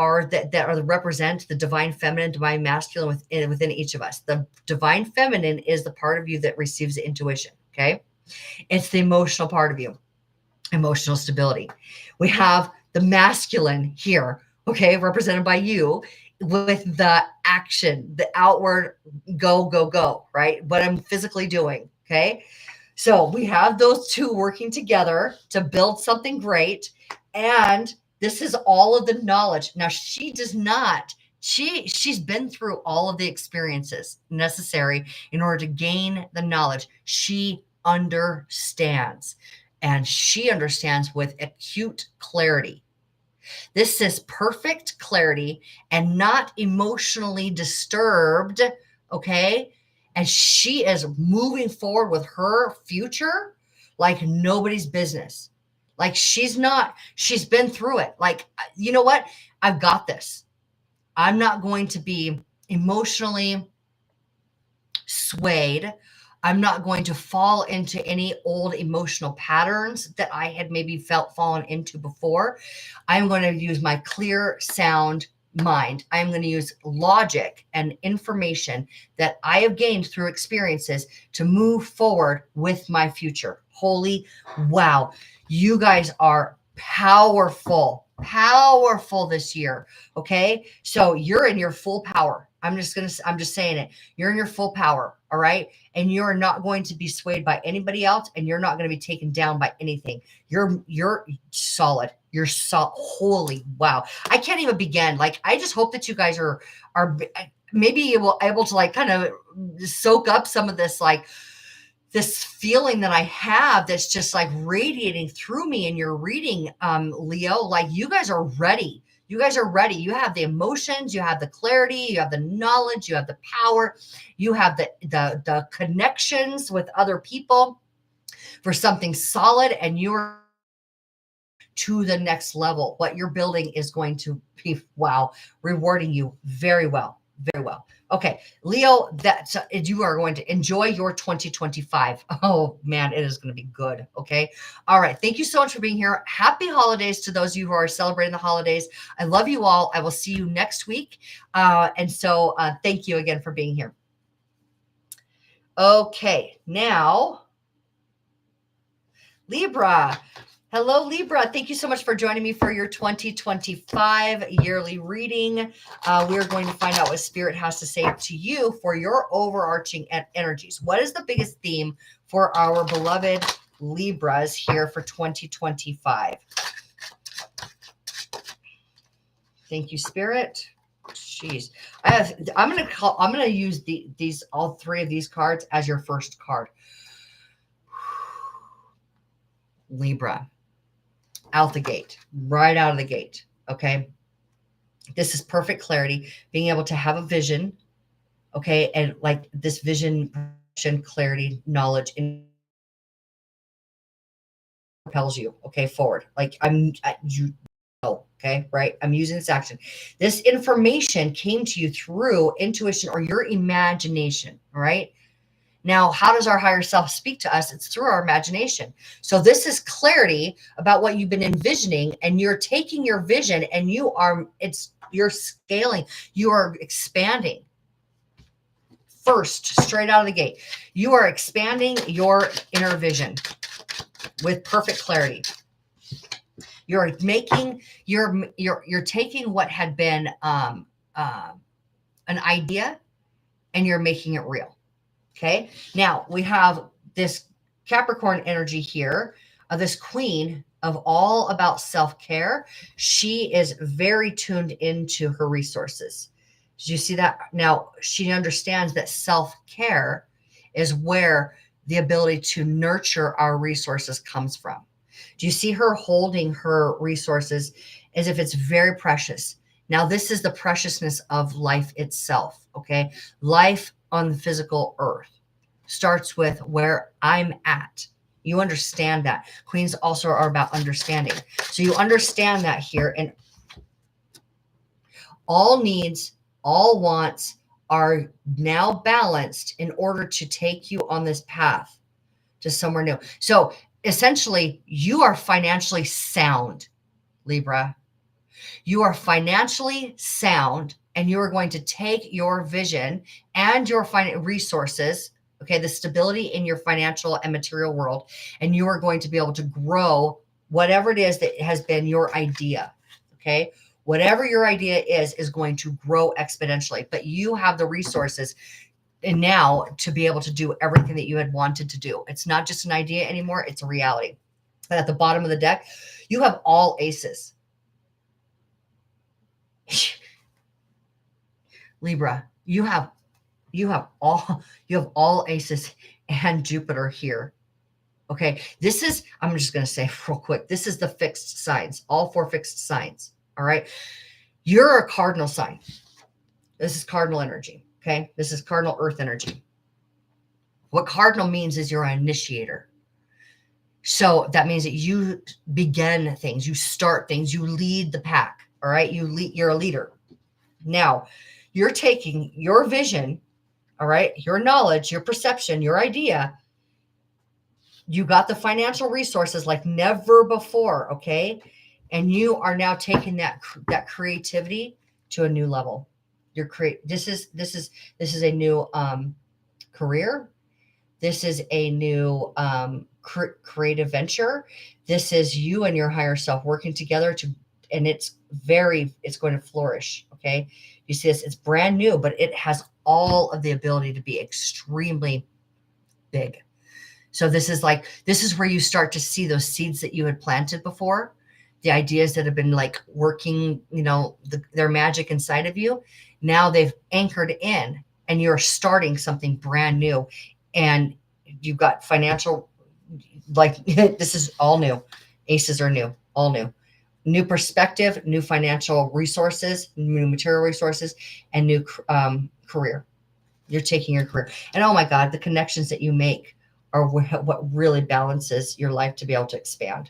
represent the divine feminine, divine masculine within each of us. The divine feminine is the part of you that receives the intuition, okay? It's the emotional part of you, emotional stability. We have the masculine here, okay, represented by you, with the action, the outward go, right? What I'm physically doing, okay? So we have those two working together to build something great. And this is all of the knowledge. Now she does not, she's been through all of the experiences necessary in order to gain the knowledge. She understands, and she understands with acute clarity. This is perfect clarity and not emotionally disturbed. Okay. And she is moving forward with her future like nobody's business. Like she's been through it. Like, you know what? I've got this. I'm not going to be emotionally swayed. I'm not going to fall into any old emotional patterns that I had maybe fallen into before. I'm going to use my clear, sound mind. I'm going to use logic and information that I have gained through experiences to move forward with my future. Holy wow. You guys are powerful this year. Okay. So you're in your full power. I'm just saying it. You're in your full power. All right. And you're not going to be swayed by anybody else, and you're not going to be taken down by anything. You're solid. You're holy wow. I can't even begin. Like, I just hope that you guys are maybe able to like kind of soak up some of this, like this feeling that I have that's just like radiating through me in your reading, Leo. Like, you guys are ready. You guys are ready. You have the emotions, you have the clarity, you have the knowledge, you have the power, you have the connections with other people for something solid, and you're to the next level. What you're building is going to be, wow, rewarding you very well. Very well. Okay, Leo, that's you are going to enjoy your 2025. Oh man, it is going to be good. Okay. All right. Thank you so much for being here. Happy holidays to those of you who are celebrating the holidays. I love you all. I will see you next week. And so thank you again for being here. Okay, now Libra. Hello, Libra. Thank you so much for joining me for your 2025 yearly reading. We're going to find out what Spirit has to say to you for your overarching energies. What is the biggest theme for our beloved Libras here for 2025? Thank you, Spirit. Jeez, I'm gonna use these all three of these cards as your first card. Libra. Out the gate, right out of the gate. Okay. This is perfect clarity, being able to have a vision. Okay. And like this vision, clarity, knowledge, and propels you, okay, forward. Like you know, okay, right? I'm using this action. This information came to you through intuition or your imagination. All right. Now, how does our higher self speak to us? It's through our imagination. So this is clarity about what you've been envisioning, and you're taking your vision and you're scaling, you are expanding. First, straight out of the gate, you are expanding your inner vision with perfect clarity. You're making, you're taking what had been an idea and you're making it real. Okay. Now we have this Capricorn energy here, this queen of all about self-care. She is very tuned into her resources. Did you see that? Now she understands that self-care is where the ability to nurture our resources comes from. Do you see her holding her resources as if it's very precious? Now, this is the preciousness of life itself. Okay. Life on the physical earth starts with where I'm at. You understand that. Queens also are about understanding. So you understand that here, and all needs, all wants are now balanced in order to take you on this path to somewhere new. So essentially, you are financially sound, Libra. You are financially sound, and you are going to take your vision and your resources, okay, the stability in your financial and material world, and you are going to be able to grow whatever it is that has been your idea, okay? Whatever your idea is going to grow exponentially, but you have the resources and now to be able to do everything that you had wanted to do. It's not just an idea anymore, it's a reality. And at the bottom of the deck, you have all aces. Libra, you have all aces and Jupiter here. Okay. I'm just going to say real quick, this is the fixed signs, all four fixed signs. All right. You're a cardinal sign. This is cardinal energy. Okay. This is cardinal earth energy. What cardinal means is you're an initiator. So that means that you begin things, you start things, you lead the pack. All right. You're a leader. Now you're taking your vision, all right, your knowledge, your perception, your idea. You got the financial resources like never before, okay? And you are now taking that creativity to a new level. This is a new career. This is a new creative venture. This is you and your higher self working together and it's going to flourish, okay? You see this, it's brand new, but it has all of the ability to be extremely big. So this is where you start to see those seeds that you had planted before, the ideas that have been like working, their magic inside of you. Now they've anchored in and you're starting something brand new, and you've got financial, this is all new. Aces are new, all new perspective, new financial resources, new material resources, and new career. You're taking your career. And oh my God, the connections that you make are what really balances your life to be able to expand.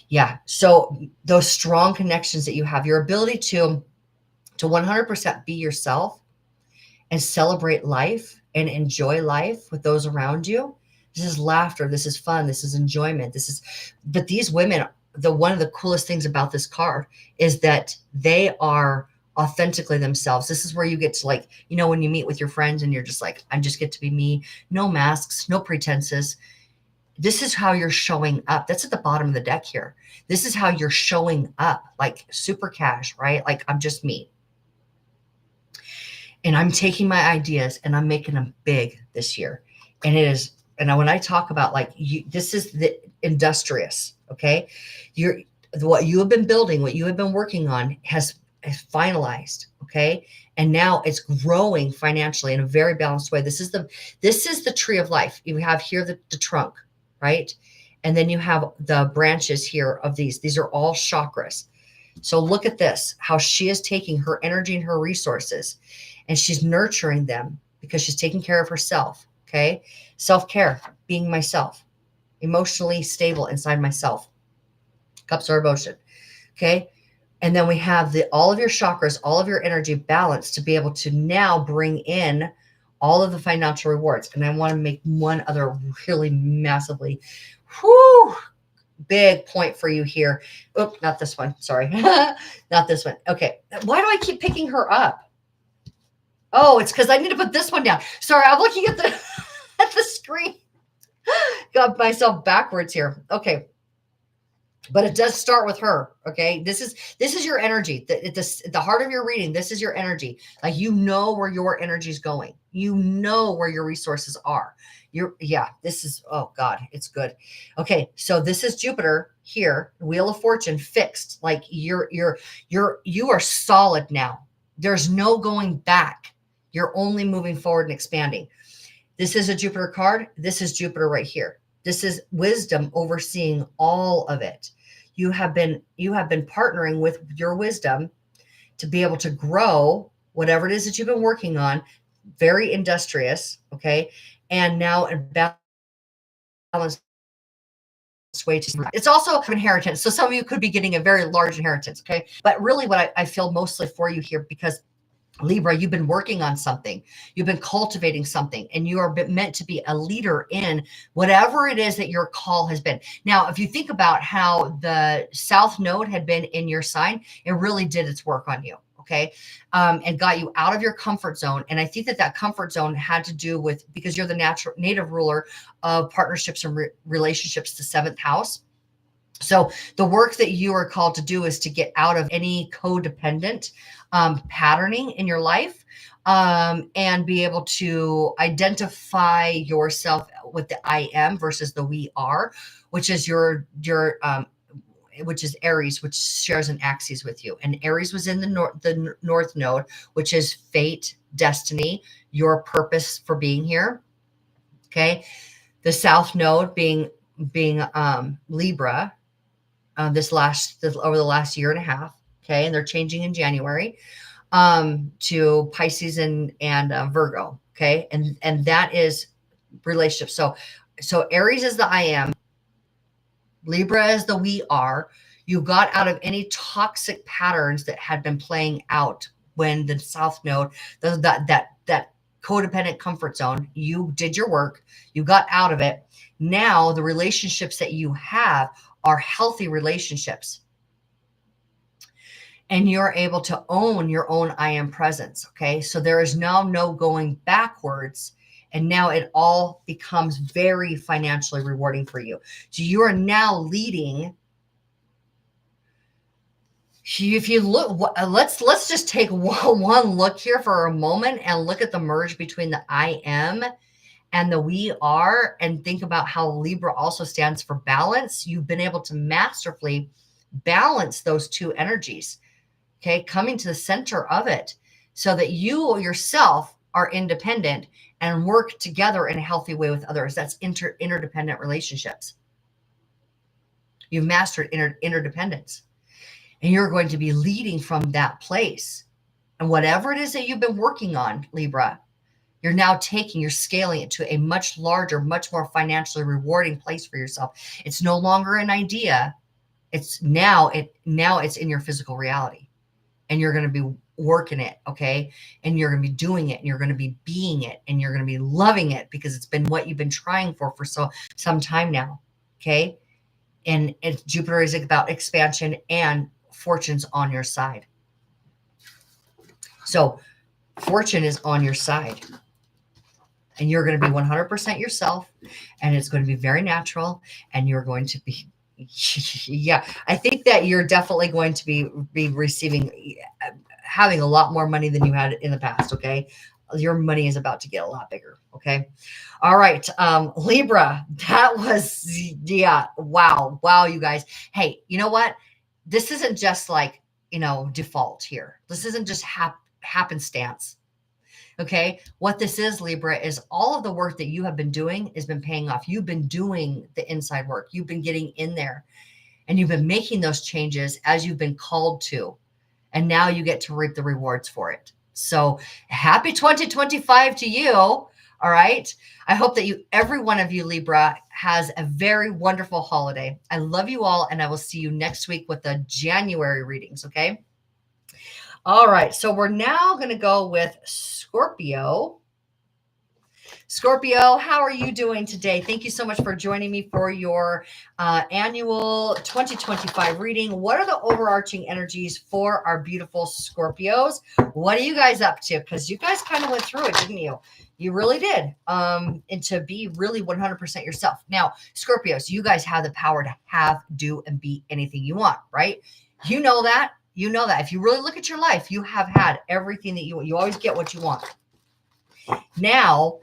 Yeah. So those strong connections that you have, your ability to to 100% be yourself and celebrate life and enjoy life with those around you. This is laughter. This is fun. This is enjoyment. But these women, one of the coolest things about this card is that they are authentically themselves. This is where you get to, like, when you meet with your friends and you're just like, I just get to be me, no masks, no pretenses. This is how you're showing up. That's at the bottom of the deck here. This is how you're showing up, like super cash, right? Like, I'm just me. And I'm taking my ideas and I'm making them big this year. And when I talk about, like, this is the industrious, okay? What you have been building, what you have been working on has finalized, okay? And now it's growing financially in a very balanced way. This is the tree of life. You have here the trunk, right? And then you have the branches here of these. These are all chakras. So look at this, how she is taking her energy and her resources and she's nurturing them because she's taking care of herself. Okay. Self-care, being myself, emotionally stable inside myself. Cups are emotion. Okay. And then we have all of your chakras, all of your energy balanced to be able to now bring in all of the financial rewards. And I want to make one other really massively, big point for you here. Oh, not this one. Sorry. Not this one. Okay. Why do I keep picking her up? Oh, it's because I need to put this one down. Sorry, I'm looking at the at the screen. Got myself backwards here. Okay. But it does start with her. Okay. This is your energy. The heart of your reading, this is your energy. Like, where your energy is going. Where your resources are. This is, oh God, it's good. Okay. So this is Jupiter here, Wheel of Fortune fixed. Like, you are solid now. There's no going back. You're only moving forward and expanding. This is a Jupiter card. This is Jupiter right here. This is wisdom overseeing all of it. You have been partnering with your wisdom to be able to grow whatever it is that you've been working on. Very industrious. Okay. And now a balanced way to, it's also inheritance. So some of you could be getting a very large inheritance. Okay. But really what I feel mostly for you here, because Libra, you've been working on something, you've been cultivating something, and you are meant to be a leader in whatever it is that your call has been. Now, if you think about how the South Node had been in your sign, it really did its work on you. Okay. And got you out of your comfort zone. And I think that comfort zone had to do with, because you're the native ruler of partnerships and relationships, the 7th house. So the work that you are called to do is to get out of any codependent patterning in your life, and be able to identify yourself with the I am versus the we are, which is which is Aries, which shares an axis with you. And Aries was in the North Node, which is fate, destiny, your purpose for being here. Okay. The South Node being Libra, over the last year and a half. Okay. And they're changing in January, to Pisces and Virgo. Okay. And that is relationship. So Aries is the I am, Libra is the we are. You got out of any toxic patterns that had been playing out when the South Node, that codependent comfort zone, you did your work, you got out of it. Now the relationships that you have are healthy relationships. And you're able to own your own I am presence. Okay. So there is now no going backwards. And now it all becomes very financially rewarding for you. So you are now leading. If you look, let's just take one look here for a moment and look at the merge between the I am and the we are, and think about how Libra also stands for balance. You've been able to masterfully balance those two energies. Okay. Coming to the center of it so that you yourself are independent and work together in a healthy way with others. That's interdependent relationships. You've mastered interdependence, and you're going to be leading from that place. And whatever it is that you've been working on, Libra, you're scaling it to a much larger, much more financially rewarding place for yourself. It's no longer an idea. It's now it's in your physical reality. And you're going to be working it, okay? And you're going to be doing it, and you're going to be being it, and you're going to be loving it because it's been what you've been trying for some time now, okay? And Jupiter is about expansion, and fortune's on your side. So fortune is on your side, and you're going to be 100% yourself, and it's going to be very natural, and you're going to be yeah, I think that you're definitely going to be receiving, having a lot more money than you had in the past, okay? Your money is about to get a lot bigger, okay? All right, Libra, that was, yeah, wow, you guys. Hey, you know what? This isn't just like, default here. This isn't just happenstance. Okay. What this is, Libra, is all of the work that you have been doing has been paying off. You've been doing the inside work. You've been getting in there, and you've been making those changes as you've been called to. And now you get to reap the rewards for it. So happy 2025 to you. All right. I hope that every one of you, Libra, has a very wonderful holiday. I love you all, and I will see you next week with the January readings. Okay. All right, so we're now going to go with Scorpio. Scorpio, how are you doing today? Thank you so much for joining me for your annual 2025 reading. What are the overarching energies for our beautiful Scorpios? What are you guys up to? Because you guys kind of went through it, didn't you? You really did. And to be really 100% yourself. Now, Scorpios, you guys have the power to have, do, and be anything you want, right? You know that. You know that if you really look at your life, you have had everything that you always get what you want. Now,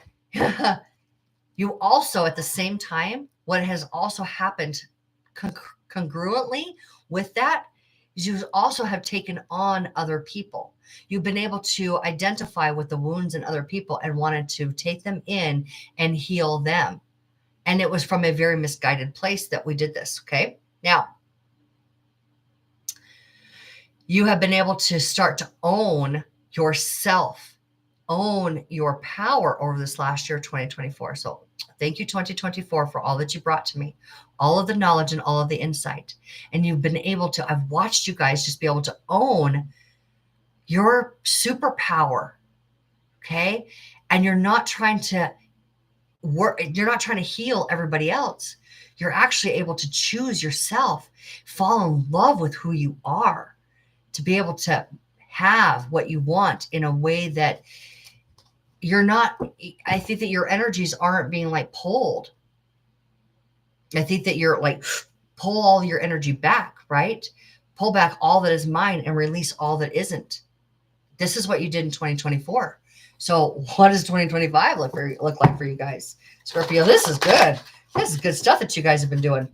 you also, at the same time, what has also happened congruently with that is you also have taken on other people. You've been able to identify with the wounds in other people and wanted to take them in and heal them. And it was from a very misguided place that we did this. Okay. Now, you have been able to start to own yourself, own your power over this last year, 2024. So thank you, 2024, for all that you brought to me, all of the knowledge and all of the insight. And you've been able to, I've watched you guys just be able to own your superpower. Okay. And you're not trying to you're not trying to heal everybody else. You're actually able to choose yourself, fall in love with who you are, to be able to have what you want in a way that you're not, I think that your energies aren't being like pulled. I think that you're like, pull all your energy back, right? Pull back all that is mine and release all that isn't. This is what you did in 2024. So what does 2025 look like for you guys? Scorpio, this is good. This is good stuff that you guys have been doing.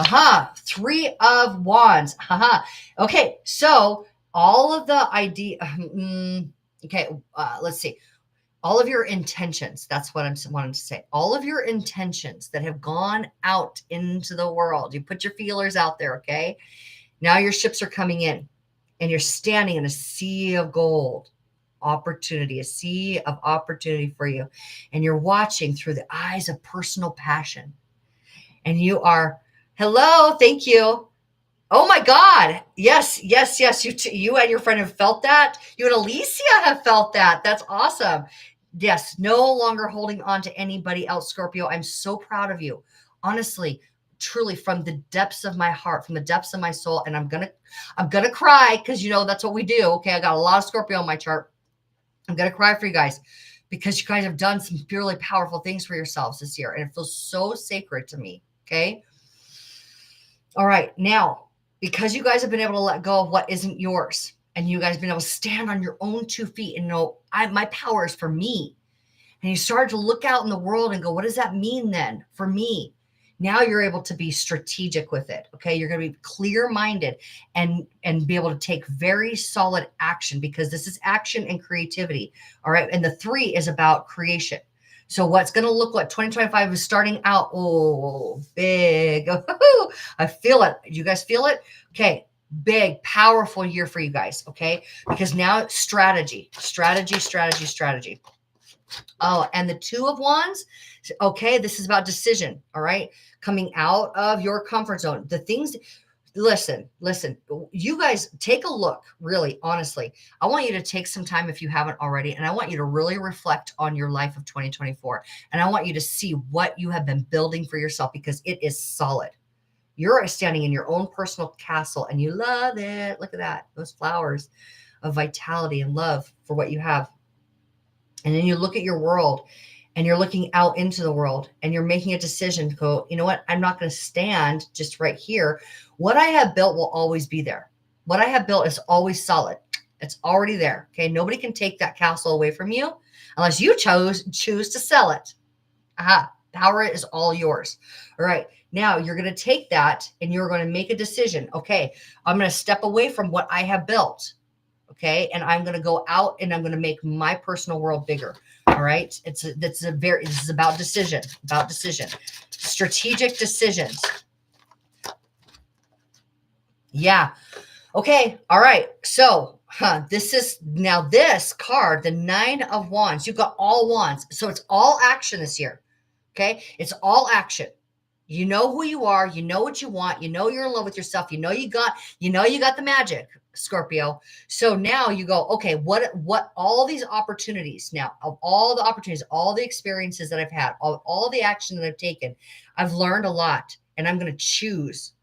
Aha, 3 of Wands. Aha. Okay, so all of the idea. Okay, let's see. All of your intentions. That's what I'm wanting to say. All of your intentions that have gone out into the world. You put your feelers out there. Okay. Now your ships are coming in, and you're standing in a sea of gold. Opportunity, a sea of opportunity for you, and you're watching through the eyes of personal passion, and you are. Hello, thank you. Oh my God. Yes. You and your friend have felt that. You and Alicia have felt that. That's awesome. Yes, no longer holding on to anybody else, Scorpio. I'm so proud of you. Honestly, truly, from the depths of my heart, from the depths of my soul. And I'm gonna cry because that's what we do. Okay, I got a lot of Scorpio on my chart. I'm gonna cry for you guys because you guys have done some really powerful things for yourselves this year, and it feels so sacred to me. Okay. All right. Now, because you guys have been able to let go of what isn't yours, and you guys have been able to stand on your own 2 feet and know my power is for me. And you started to look out in the world and go, what does that mean then for me? Now you're able to be strategic with it. Okay. You're going to be clear-minded and be able to take very solid action, because this is action and creativity. All right. And the 3 is about creation. So what's going to look like 2025 is starting out, big. I feel it. You guys feel it? Okay. Big, powerful year for you guys. Okay. Because now it's strategy. Oh, and the 2 of Wands. Okay. This is about decision. All right. Coming out of your comfort zone. The things, Listen, you guys take a look, really, honestly. I want you to take some time if you haven't already, and I want you to really reflect on your life of 2024. And I want you to see what you have been building for yourself because it is solid. You're standing in your own personal castle and you love it. Look at that, those flowers of vitality and love for what you have. And then you look at your world and you're looking out into the world and you're making a decision to go, you know what? I'm not going to stand just right here. What I have built will always be there. What I have built is always solid. It's already there. Okay. Nobody can take that castle away from you unless you choose to sell it. Aha. Power is all yours. All right. Now you're going to take that and you're going to make a decision. Okay. I'm going to step away from what I have built. Okay. And I'm going to go out and I'm going to make my personal world bigger. All right. This is about decision, strategic decisions. Yeah. Okay. All right. So, this card, the 9 of Wands, you've got all wands. So it's all action this year. Okay. It's all action. You know who you are. You know what you want. You know, you're in love with yourself. You know, you got the magic, Scorpio. So now you go, okay, what all these opportunities now, of all the opportunities, all the experiences that I've had, all the action that I've taken, I've learned a lot and I'm going to choose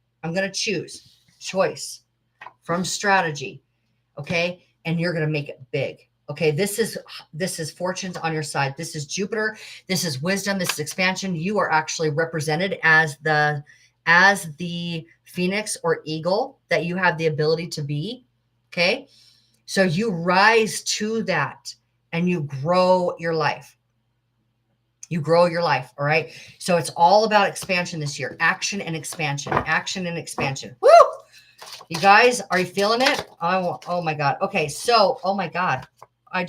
choice from strategy. Okay. And you're going to make it big. Okay. This is fortunes on your side. This is Jupiter. This is wisdom. This is expansion. You are actually represented as the phoenix or eagle that you have the ability to be. Okay. So you rise to that and you grow your life. You grow your life. All right. So it's all about expansion this year. Action and expansion. Woo! You guys, are you feeling it? Oh my God. Okay. So, oh my God. I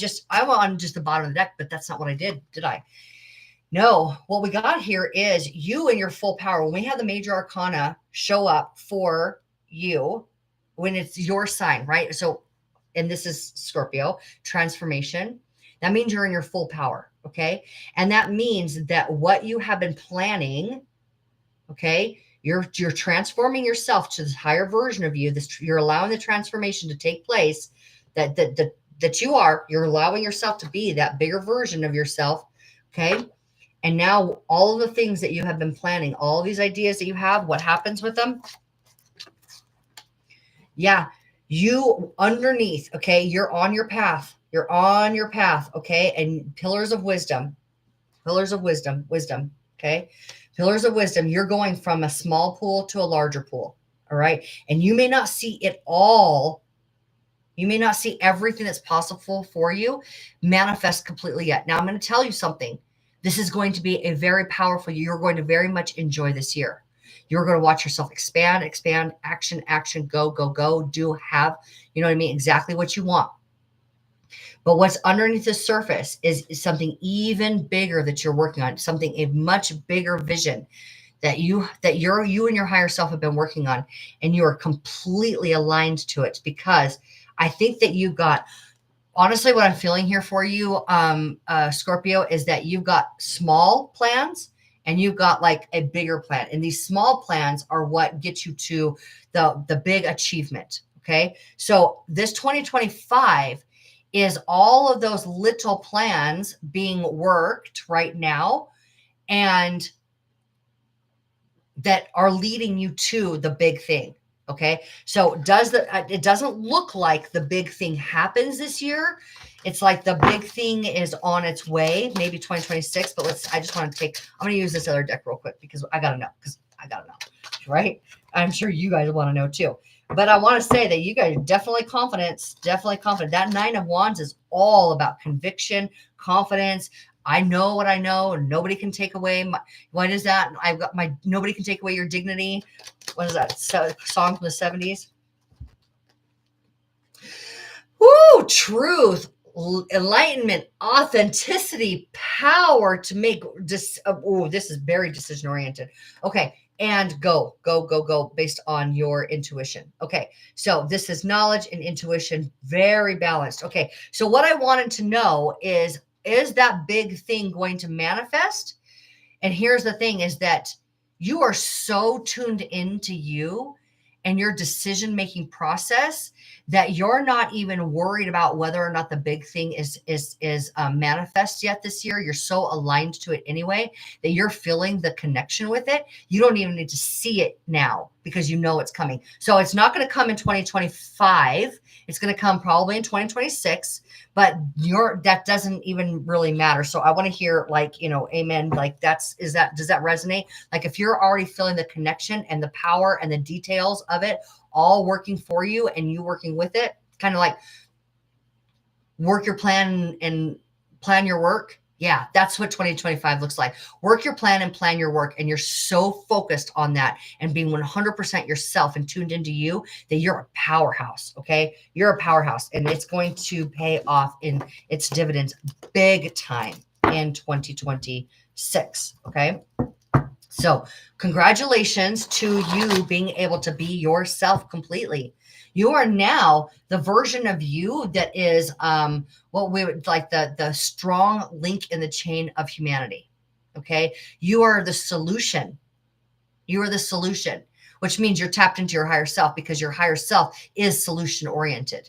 went on just the bottom of the deck, but that's not what I did I? No, what we got here is you in your full power. When we have the major arcana show up for you, when it's your sign, right? So, and this is Scorpio, transformation. That means you're in your full power. Okay. And that means that what you have been planning, okay, you're transforming yourself to this higher version of you. You're allowing the transformation to take place that you're allowing yourself to be that bigger version of yourself. Okay. And now all of the things that you have been planning, all these ideas that you have, what happens with them? Yeah. You underneath, okay, you're on your path. Okay. And pillars of wisdom. Okay. Pillars of wisdom. You're going from a small pool to a larger pool. All right. And you may not see it all. You may not see everything that's possible for you manifest completely yet. Now I'm going to tell you something. This is going to be a very powerful, you're going to very much enjoy this year. You're going to watch yourself expand, action, go, do, have, you know what I mean? Exactly what you want. But what's underneath the surface is something even bigger that you're working on, a much bigger vision that you and your higher self have been working on, and you are completely aligned to it because I think that you've got, honestly, what I'm feeling here for you, Scorpio, is that you've got small plans and you've got like a bigger plan. And these small plans are what get you to the big achievement. Okay. So this 2025 is all of those little plans being worked right now and that are leading you to the big thing. Okay. So it doesn't look like the big thing happens this year. It's like the big thing is on its way, maybe 2026, but I'm going to use this other deck real quick because I got to know, right? I'm sure you guys want to know too, but I want to say that you guys are definitely confident. That 9 of Wands is all about conviction, confidence. I know what I know, and nobody can take away what is that? Nobody can take away your dignity. What is that? Song from the 70s? Woo! Truth, enlightenment, authenticity, power to make this. This is very decision oriented. Okay. And go based on your intuition. Okay. So this is knowledge and intuition, very balanced. Okay. So what I wanted to know is that big thing going to manifest? And here's the thing is that you are so tuned into you and your decision-making process that you're not even worried about whether or not the big thing is manifest yet this year. You're so aligned to it anyway that you're feeling the connection with it. You don't even need to see it now because you know it's coming. So it's not going to come in 2025. It's going to come probably in 2026, but that doesn't even really matter. So I want to hear, like, you know, amen. Like does that resonate? Like if you're already feeling the connection and the power and the details of it all working for you and you working with it, kind of like work your plan and plan your work. Yeah, that's what 2025 looks like. Work your plan and plan your work. And you're so focused on that and being 100% yourself and tuned into you that you're a powerhouse. Okay. You're a powerhouse and it's going to pay off in its dividends big time in 2026. Okay. So congratulations to you being able to be yourself completely. You are now the version of you that is what we would like the strong link in the chain of humanity. Okay. You are the solution. You are the solution, which means you're tapped into your higher self because your higher self is solution oriented.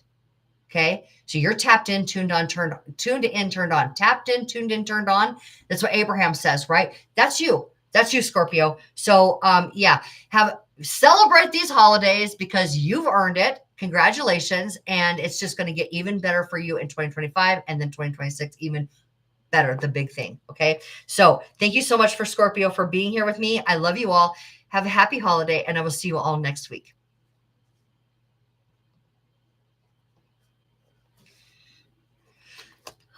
Okay. So you're tapped in, tuned in, turned on, tapped in, tuned in, turned on. That's what Abraham says, right? That's you. That's you, Scorpio. So, yeah, celebrate these holidays because you've earned it. Congratulations. And it's just going to get even better for you in 2025 and then 2026, even better, the big thing. Okay. So thank you so much for Scorpio for being here with me. I love you all. Have a happy holiday and I will see you all next week.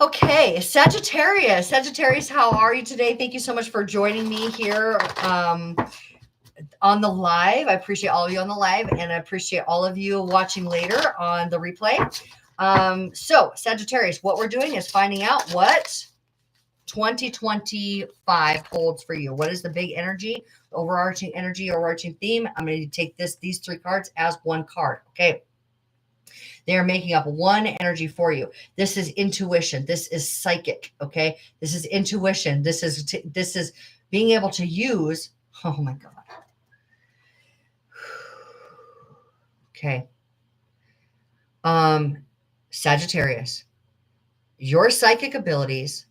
Okay, Sagittarius, how are you today? Thank you so much for joining me here on the live. I appreciate all of you on the live, and I appreciate all of you watching later on the replay. So, Sagittarius, what we're doing is finding out what 2025 holds for you. What is the big energy, overarching theme? I'm going to take these three cards as one card. Okay. They are making up one energy for you. This is intuition. This is psychic. Okay. This is intuition. This is being able to use. Oh my God. Okay. Sagittarius, your psychic abilities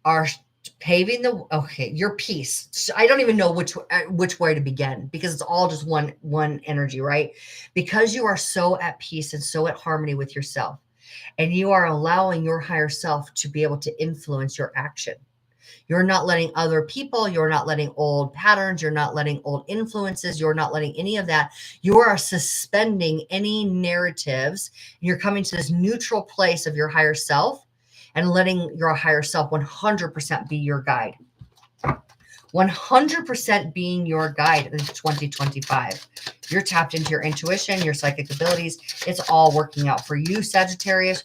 are paving your peace. I don't even know which way to begin because it's all just one energy, right? Because you are so at peace and so at harmony with yourself, and you are allowing your higher self to be able to influence your action. You're not letting other people, you're not letting old patterns, you're not letting old influences, you're not letting any of that. You are suspending any narratives. You're coming to this neutral place of your higher self and letting your higher self 100% be your guide. 100% being your guide in 2025. You're tapped into your intuition, your psychic abilities. It's all working out for you, Sagittarius.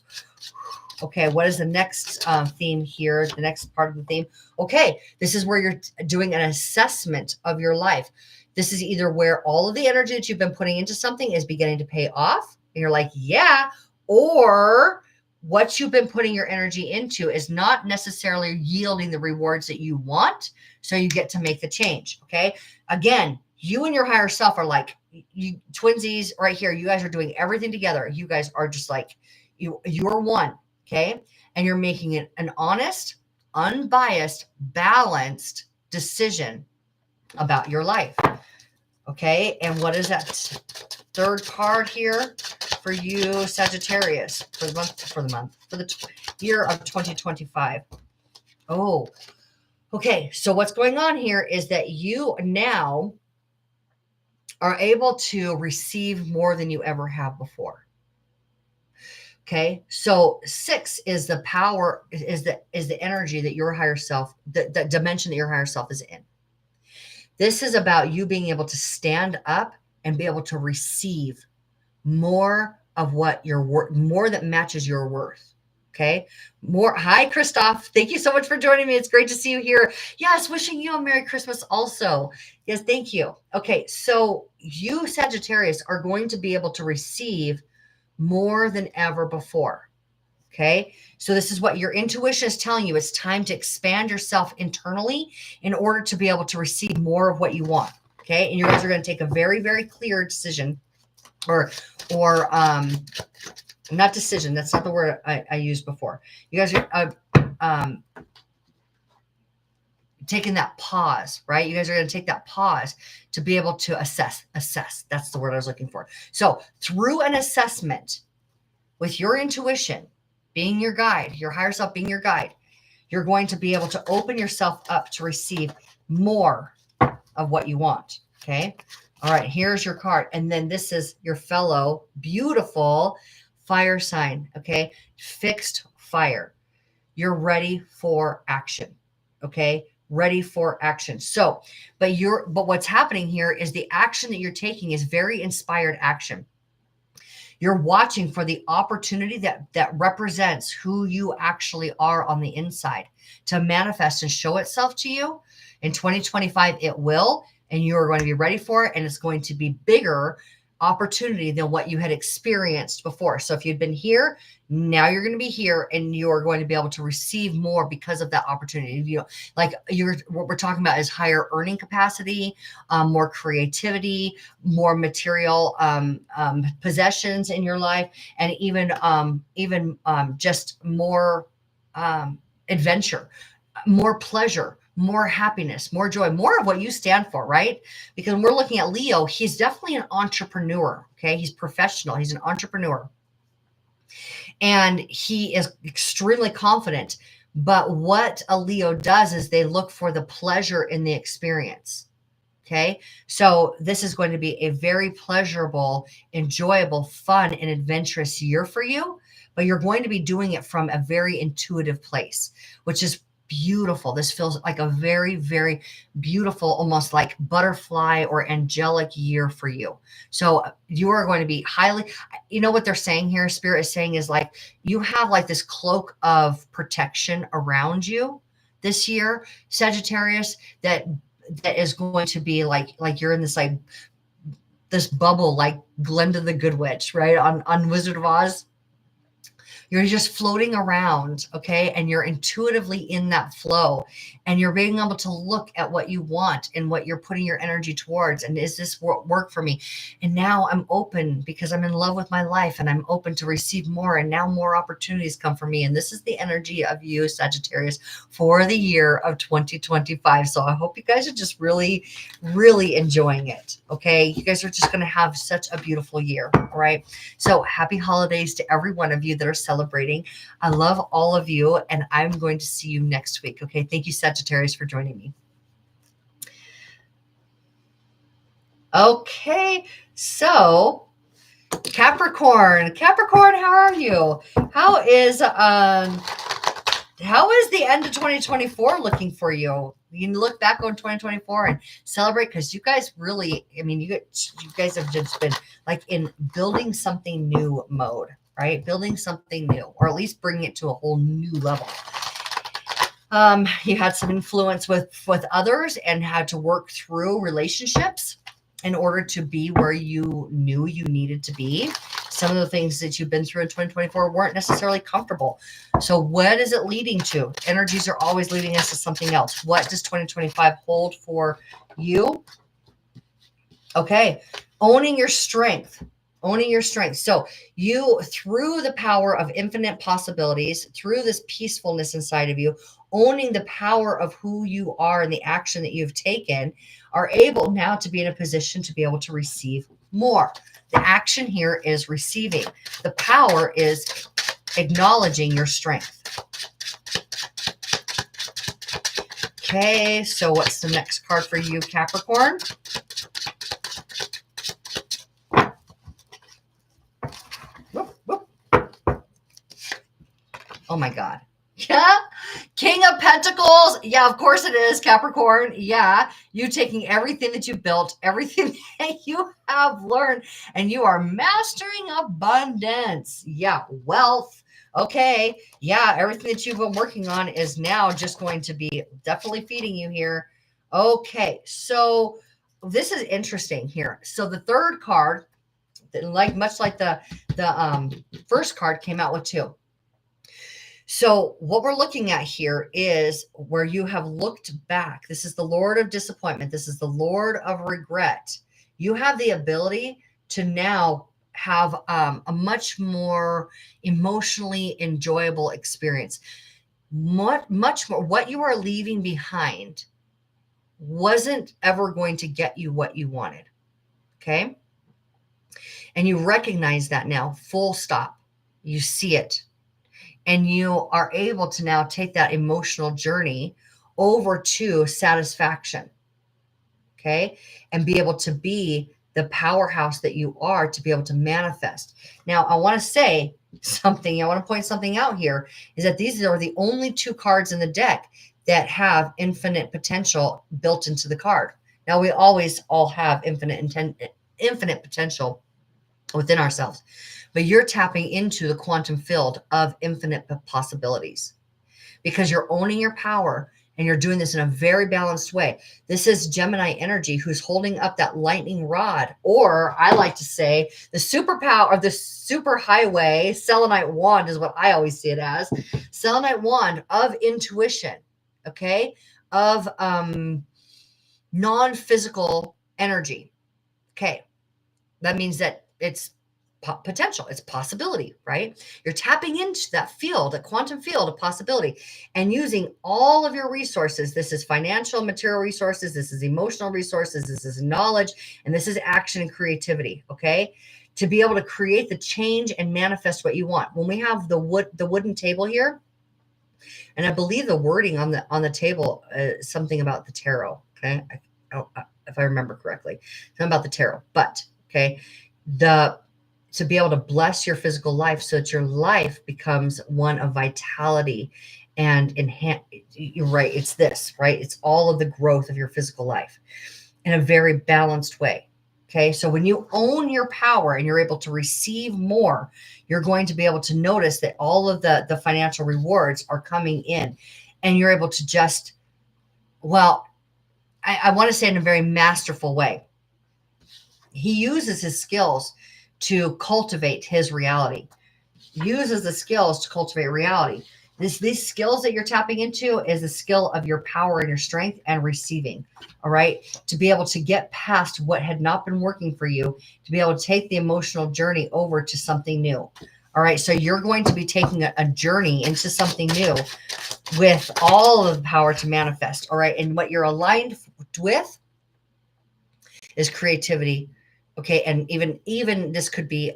Okay, what is the next theme here? The next part of the theme. Okay, this is where you're doing an assessment of your life. This is either where all of the energy that you've been putting into something is beginning to pay off. And you're like, yeah, or what you've been putting your energy into is not necessarily yielding the rewards that you want. So you get to make the change. Okay. Again, you and your higher self are like you twinsies right here. You guys are doing everything together. You guys are just like you're one. Okay. And you're making it an honest, unbiased, balanced decision about your life. Okay. And what is that third card here for you, Sagittarius, for the year of 2025? Oh, okay. So what's going on here is that you now are able to receive more than you ever have before. Okay. So 6 is the power, is the energy that your higher self, the dimension that your higher self is in. This is about you being able to stand up and be able to receive more of what your worth, more that matches your worth. Okay. More. Hi, Christoph. Thank you so much for joining me. It's great to see you here. Yes. Wishing you a Merry Christmas also. Yes. Thank you. Okay. So you, Sagittarius, are going to be able to receive more than ever before. Okay. So this is what your intuition is telling you. It's time to expand yourself internally in order to be able to receive more of what you want. Okay. And you guys are going to take a very, very clear decision or, not decision. That's not the word I used before. You guys are, taking that pause, right? You guys are going to take that pause to be able to assess. That's the word I was looking for. So through an assessment with your intuition being your guide, your higher self being your guide, you're going to be able to open yourself up to receive more of what you want. Okay. All right. Here's your card. And then this is your fellow beautiful fire sign. Okay. Fixed fire. You're ready for action. Okay. Ready for action. So, but what's happening here is the action that you're taking is very inspired action. You're watching for the opportunity that represents who you actually are on the inside to manifest and show itself to you. In 2025, it will, and you are going to be ready for it. And it's going to be bigger opportunity than what you had experienced before. So if you'd been here, now you're going to be here, and you're going to be able to receive more because of that opportunity. You know, like what we're talking about is higher earning capacity, more creativity, more material possessions in your life, and even just more adventure, more pleasure, more happiness, more joy, more of what you stand for, right? Because when we're looking at Leo, he's definitely an entrepreneur. Okay. He's professional. He's an entrepreneur. And he is extremely confident. But what a Leo does is they look for the pleasure in the experience. Okay. So this is going to be a very pleasurable, enjoyable, fun, and adventurous year for you. But you're going to be doing it from a very intuitive place, which is beautiful. This feels like a very, very beautiful, almost like butterfly or angelic year for you. So you are going to be highly, you know what they're saying here? Spirit is saying is like, you have like this cloak of protection around you this year, Sagittarius, that is going to be like you're in this like this bubble, like Glinda the Good Witch, right? On Wizard of Oz. You're just floating around, okay? And you're intuitively in that flow, and you're being able to look at what you want and what you're putting your energy towards. And is this work for me? And now I'm open because I'm in love with my life, and I'm open to receive more. And now more opportunities come for me. And this is the energy of you, Sagittarius, for the year of 2025. So I hope you guys are just really, really enjoying it. Okay. You guys are just going to have such a beautiful year. All right. So happy holidays to every one of you that are celebrating. I love all of you, and I'm going to see you next week. Okay. Thank you, Sagittarius, for joining me. Okay. So Capricorn, how are you? How is the end of 2024 looking for you? You can look back on 2024 and celebrate, because you guys really, I mean, you guys have just been like in building something new mode, right? Building something new, or at least bringing it to a whole new level. You had some influence with others and had to work through relationships in order to be where you knew you needed to be. Some of the things that you've been through in 2024 weren't necessarily comfortable. So what is it leading to? Energies are always leading us to something else. What does 2025 hold for you? Okay. Owning your strength. So you, through the power of infinite possibilities, through this peacefulness inside of you, owning the power of who you are and the action that you've taken, are able now to be in a position to be able to receive more. The action here is receiving. The power is acknowledging your strength. Okay, so what's the next card for you, Capricorn? Oh my God. Yeah. King of Pentacles. Yeah, of course it is, Capricorn. Yeah. You taking everything that you built, everything that you have learned, and you are mastering abundance. Yeah. Wealth. Okay. Yeah. Everything that you've been working on is now just going to be definitely feeding you here. Okay. So this is interesting here. So the third card, much like the first card, came out with two. So what we're looking at here is where you have looked back. This is the Lord of disappointment. This is the Lord of regret. You have the ability to now have a much more emotionally enjoyable experience. Much more. What you are leaving behind wasn't ever going to get you what you wanted. Okay. And you recognize that now, full stop. You see it. And you are able to now take that emotional journey over to satisfaction. Okay. And be able to be the powerhouse that you are to be able to manifest. Now, I want to say something, I want to point something out here is that these are the only two cards in the deck that have infinite potential built into the card. Now, we always all have infinite potential within ourselves, but you're tapping into the quantum field of infinite possibilities because you're owning your power and you're doing this in a very balanced way. This is Gemini energy who's holding up that lightning rod, or I like to say the superpower or the super highway selenite wand is what I always see it as. Selenite wand of intuition, okay, of non-physical energy. Okay, that means that it's potential, it's possibility, right? You're tapping into that field, a quantum field of possibility, and using all of your resources. This is financial, material resources, this is emotional resources, this is knowledge, and this is action and creativity, okay? To be able to create the change and manifest what you want. When we have the wooden table here, and I believe the wording on the table is something about the tarot, okay? If I remember correctly, something about the tarot, but okay, to be able to bless your physical life so that your life becomes one of vitality and enhance. You're right. It's this, right? It's all of the growth of your physical life in a very balanced way. Okay. So when you own your power and you're able to receive more, you're going to be able to notice that all of the financial rewards are coming in and you're able to just, well, I want to say in a very masterful way. He uses his skills to cultivate his reality, uses the skills to cultivate reality. These skills that you're tapping into is the skill of your power and your strength and receiving. All right. To be able to get past what had not been working for you, to be able to take the emotional journey over to something new. All right. So you're going to be taking a journey into something new with all of the power to manifest. All right. And what you're aligned with is creativity. Okay. And even this could be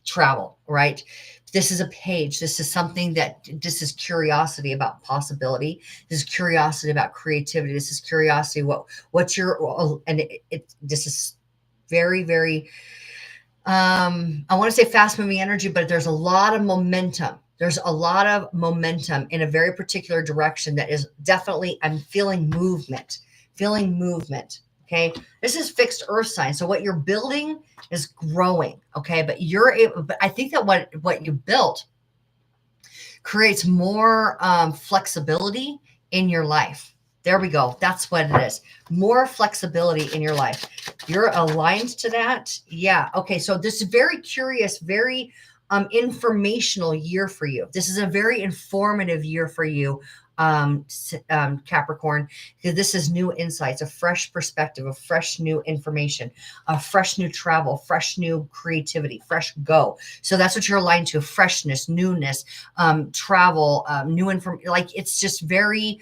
travel, right? This is a page. This is something this is curiosity about possibility. This is curiosity about creativity. This is curiosity. What's your, and this is very, very, I want to say fast moving energy, but there's a lot of momentum. There's a lot of momentum in a very particular direction that is definitely, I'm feeling movement. Okay. This is fixed earth sign. So what you're building is growing. Okay. But but I think that what you built creates more flexibility in your life. There we go. That's what it is. More flexibility in your life. You're aligned to that. Yeah. Okay. So this is very curious, very informational year for you. This is a very informative year for you, Capricorn, because this is new insights, a fresh perspective, a fresh new information, a fresh new travel, fresh new creativity, fresh go. So that's what you're aligned to: freshness, newness, travel, new information. Like it's just very,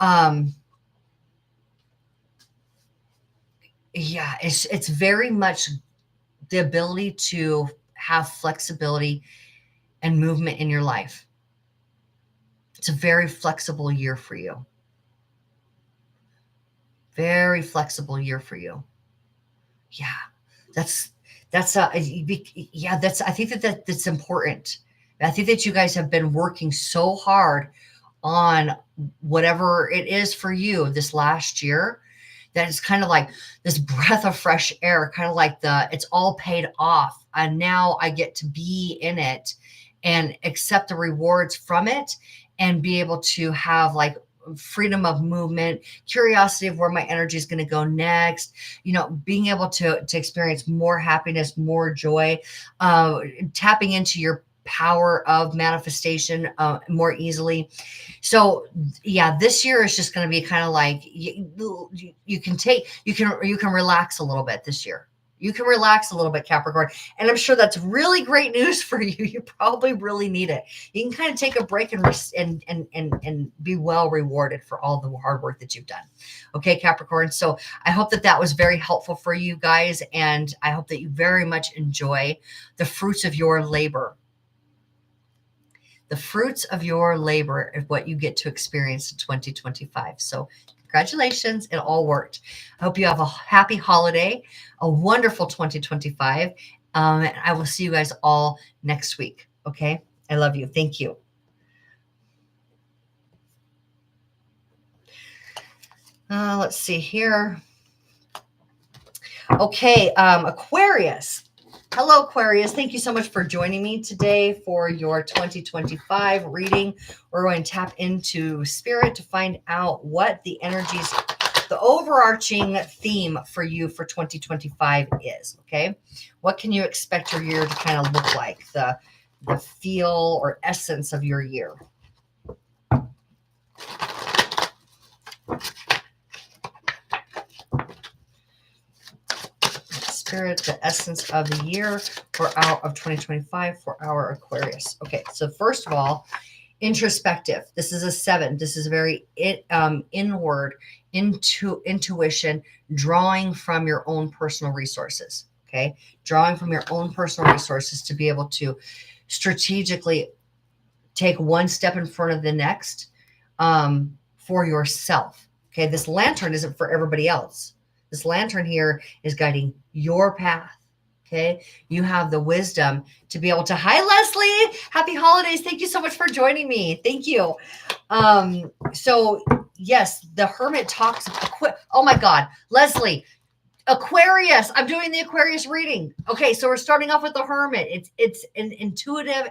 yeah, it's very much the ability to have flexibility and movement in your life. It's a very flexible year for you. Very flexible year for you. Yeah, that's yeah, I think that's important. I think that you guys have been working so hard on whatever it is for you this last year that it's kind of like this breath of fresh air, kind of like it's all paid off. And now I get to be in it and accept the rewards from it and be able to have like freedom of movement, curiosity of where my energy is going to go next, being able to experience more happiness, more joy, tapping into your power of manifestation more easily. So yeah, this year is just going to be kind of like you can relax a little bit this year. You can relax a little bit, Capricorn. And I'm sure that's really great news for you. You probably really need it. You can kind of take a break and be well rewarded for all the hard work that you've done. Okay, Capricorn. So I hope that that was very helpful for you guys. And I hope that you very much enjoy the fruits of your labor. The fruits of your labor is what you get to experience in 2025. So congratulations, it all worked. I hope you have a happy holiday, a wonderful 2025. And I will see you guys all next week. Okay. I love you. Thank you. Let's see here. Okay. Aquarius. Hello, Aquarius. Thank you so much for joining me today for your 2025 reading. We're going to tap into spirit to find out what the energies, the overarching theme for you for 2025 is. Okay. What can you expect your year to kind of look like? The feel or essence of your year. Spirit, the essence of the year for our of 2025 for our Aquarius. Okay, so first of all, introspective. This is a 7. This is very inward, intuition, drawing from your own personal resources. Okay, drawing from your own personal resources to be able to strategically take one step in front of the next for yourself. Okay, this lantern isn't for everybody else. This lantern here is guiding your path. Okay. You have the wisdom to be able to, hi, Leslie, happy holidays. Thank you so much for joining me. Thank you. So yes, the Hermit talks, oh my God, Leslie, Aquarius, I'm doing the Aquarius reading. Okay. So we're starting off with the Hermit. It's an intuitive,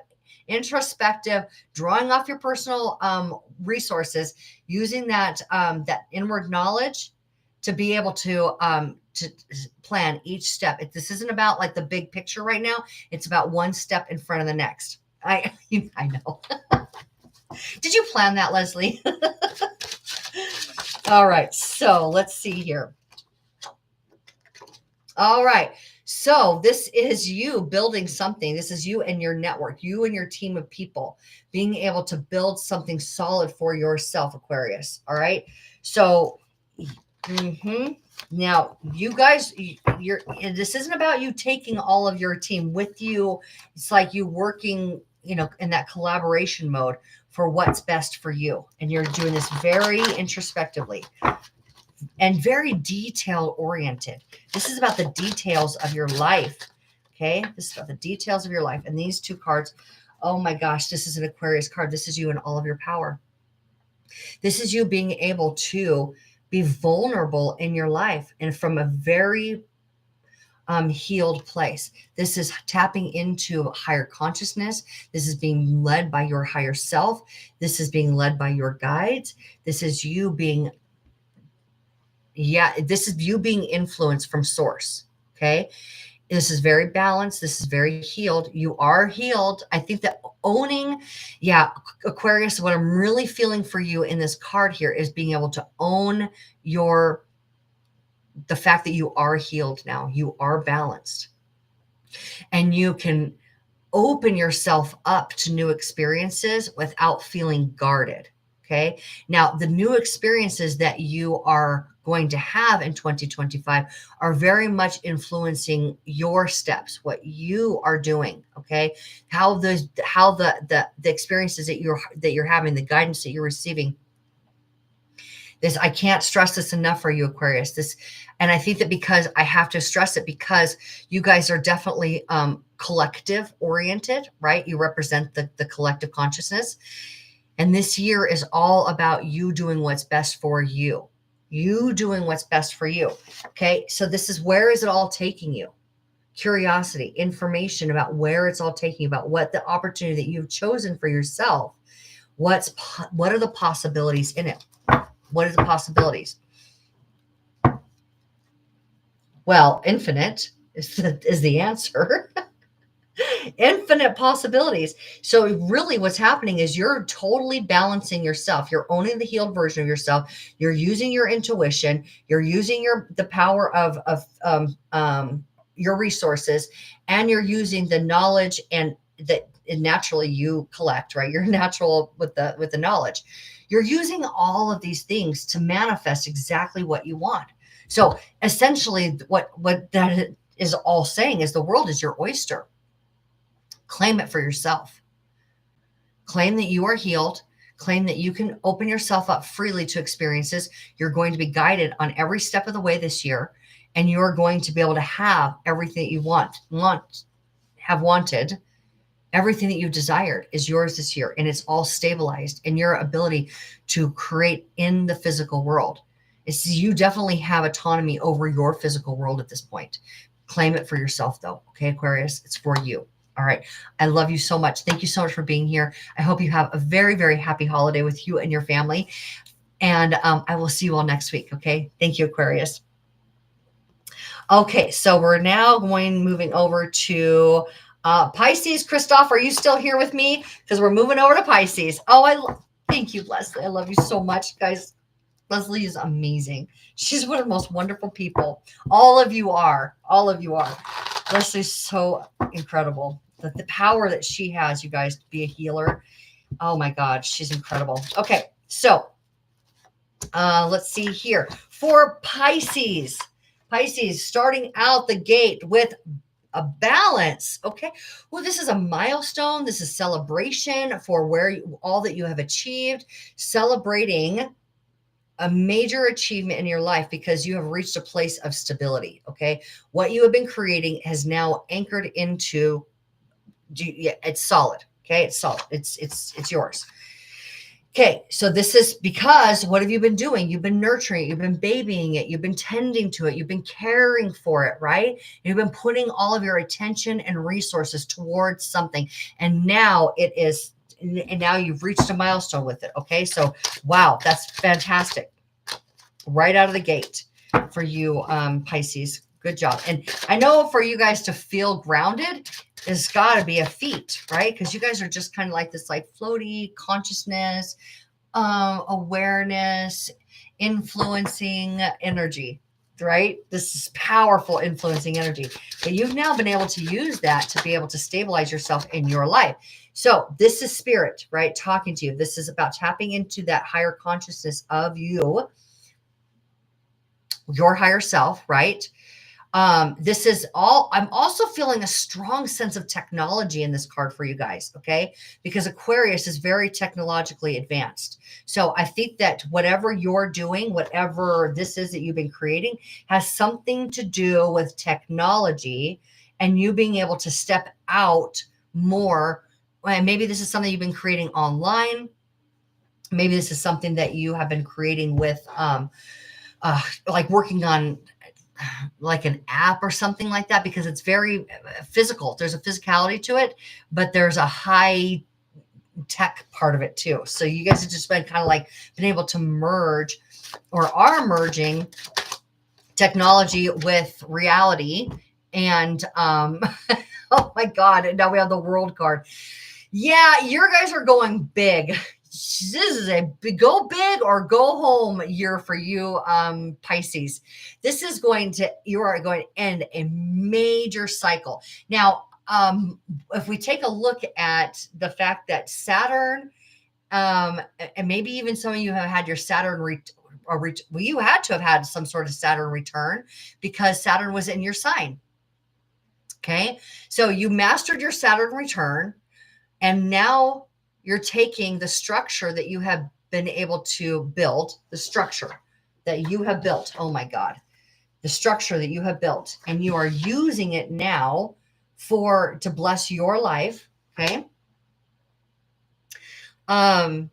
introspective, drawing off your personal resources, using that inward knowledge to be able to plan each step. This isn't about like the big picture right now. It's about one step in front of the next. I know. Did you plan that, Leslie? All right. So let's see here. All right. So this is you building something. This is you and your network, you and your team of people being able to build something solid for yourself, Aquarius. All right. So now, you guys, this isn't about you taking all of your team with you. It's like you working, in that collaboration mode for what's best for you. And you're doing this very introspectively and very detail oriented. This is about the details of your life. Okay. This is about the details of your life. And these two cards, oh my gosh, this is an Aquarius card. This is you in all of your power. This is you being able to be vulnerable in your life and from a very healed place. This is tapping into higher consciousness. This is being led by your higher self. This is being led by your guides. This is you being, this is you being influenced from source. Okay. This is very balanced. This is very healed. You are healed. I think that owning, Aquarius, what I'm really feeling for you in this card here is being able to own the fact that you are healed now. You are balanced. And you can open yourself up to new experiences without feeling guarded. Okay. Now, the new experiences that you are going to have in 2025 are very much influencing your steps, what you are doing. Okay. How the experiences that you're having, the guidance that you're receiving. This, I can't stress this enough for you, Aquarius. And I think that because I have to stress it because you guys are definitely collective oriented, right? You represent the collective consciousness. And this year is all about you doing what's best for you. You doing what's best for you. Okay. So this is, where is it all taking you? Curiosity, information about where it's all taking you, about what the opportunity that you've chosen for yourself. What are the possibilities in it? What are the possibilities? Well, infinite is the answer. Infinite possibilities. So really what's happening is you're totally balancing yourself. You're owning the healed version of yourself. You're using your intuition. You're using the power of your resources, and you're using the knowledge and that naturally you collect, right? You're natural with the knowledge. You're using all of these things to manifest exactly what you want. So essentially what that is all saying is the world is your oyster. Claim it for yourself. Claim that you are healed. Claim that you can open yourself up freely to experiences. You're going to be guided on every step of the way this year, and you're going to be able to have everything that you have wanted. Everything that you've desired is yours this year, and it's all stabilized in your ability to create in the physical world. You definitely have autonomy over your physical world at this point. Claim it for yourself, though. Okay, Aquarius, it's for you. All right. I love you so much. Thank you so much for being here. I hope you have a very, very happy holiday with you and your family. And I will see you all next week. Okay. Thank you, Aquarius. Okay. So we're now moving over to Pisces. Christoph, are you still here with me? Because we're moving over to Pisces. Oh, thank you, Leslie. I love you so much, guys. Leslie is amazing. She's one of the most wonderful people. All of you are. Leslie's so incredible. The power that she has, you guys, to be a healer. Oh my God, she's incredible. Okay, so let's see here. For Pisces, starting out the gate with a balance. Okay. Well, this is a milestone. This is celebration for all that you have achieved, celebrating a major achievement in your life because you have reached a place of stability. Okay. What you have been creating has now anchored into, it's solid. Okay. It's solid. It's yours. Okay. So this is because what have you been doing? You've been nurturing it. You've been babying it. You've been tending to it. You've been caring for it, right? You've been putting all of your attention and resources towards something. And now now you've reached a milestone with it. Okay. So, wow, that's fantastic. Right out of the gate for you, Pisces. Good job. And I know for you guys to feel grounded, it's got to be a feat, right? Because you guys are just kind of like this, like floaty consciousness, awareness, influencing energy, right? This is powerful influencing energy. But you've now been able to use that to be able to stabilize yourself in your life. So this is spirit, right? Talking to you. This is about tapping into that higher consciousness of you, your higher self, right? This is all, I'm also feeling a strong sense of technology in this card for you guys. Okay. Because Aquarius is very technologically advanced. So I think that whatever you're doing, whatever this is that you've been creating has something to do with technology and you being able to step out more. And maybe this is something you've been creating online. Maybe this is something that you have been creating with, like working on like an app or something like that, because it's very physical. There's a physicality to it, but there's a high tech part of it too. So you guys have just been kind of like been able to merge or are merging technology with reality. And oh my God, and now we have the world card. Yeah, your guys are going big. This is a go big or go home year for you, Pisces. This is you are going to end a major cycle. Now, if we take a look at the fact that Saturn, and maybe even some of you have had your Saturn you had to have had some sort of Saturn return because Saturn was in your sign. Okay. So you mastered your Saturn return, and now you're taking the structure that you have been able to build, the structure that you have built. Oh my God, the structure that you have built, and you are using it now to bless your life. Okay. And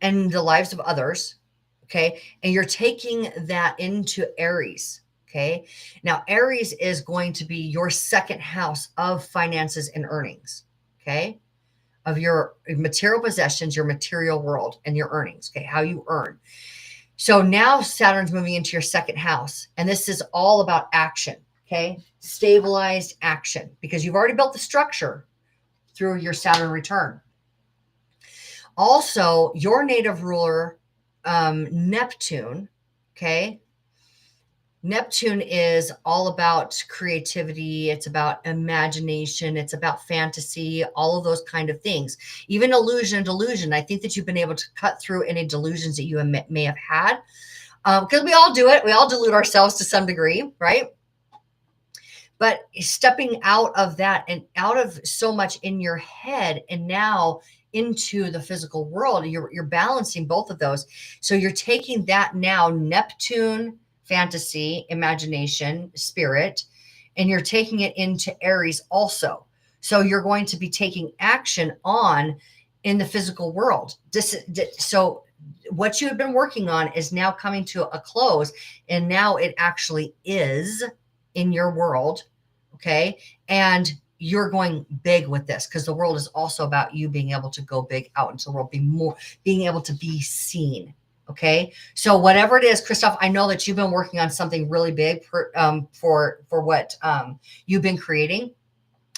the lives of others. Okay. And you're taking that into Aries. Okay. Now Aries is going to be your second house of finances and earnings. Okay. Of your material possessions, your material world, and your earnings. Okay. How you earn. So now Saturn's moving into your second house. And this is all about action. Okay. Stabilized action, because you've already built the structure through your Saturn return. Also, your native ruler, Neptune. Okay. Neptune is all about creativity. It's about imagination. It's about fantasy, all of those kind of things. Even illusion and delusion. I think that you've been able to cut through any delusions that you may have had. Because we all do it. We all delude ourselves to some degree, right? But stepping out of that and out of so much in your head and now into the physical world, you're balancing both of those. So you're taking that now, Neptune, fantasy, imagination, spirit, and you're taking it into Aries also. So you're going to be taking action on in the physical world. So what you have been working on is now coming to a close, and now it actually is in your world. Okay. And you're going big with this because the world is also about you being able to go big out into the world, being able to be seen. Okay. So whatever it is, Christoph, I know that you've been working on something really big for what you've been creating.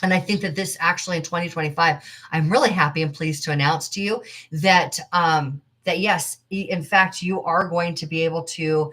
And I think that this actually in 2025, I'm really happy and pleased to announce to you that, that yes, in fact, you are going to be able to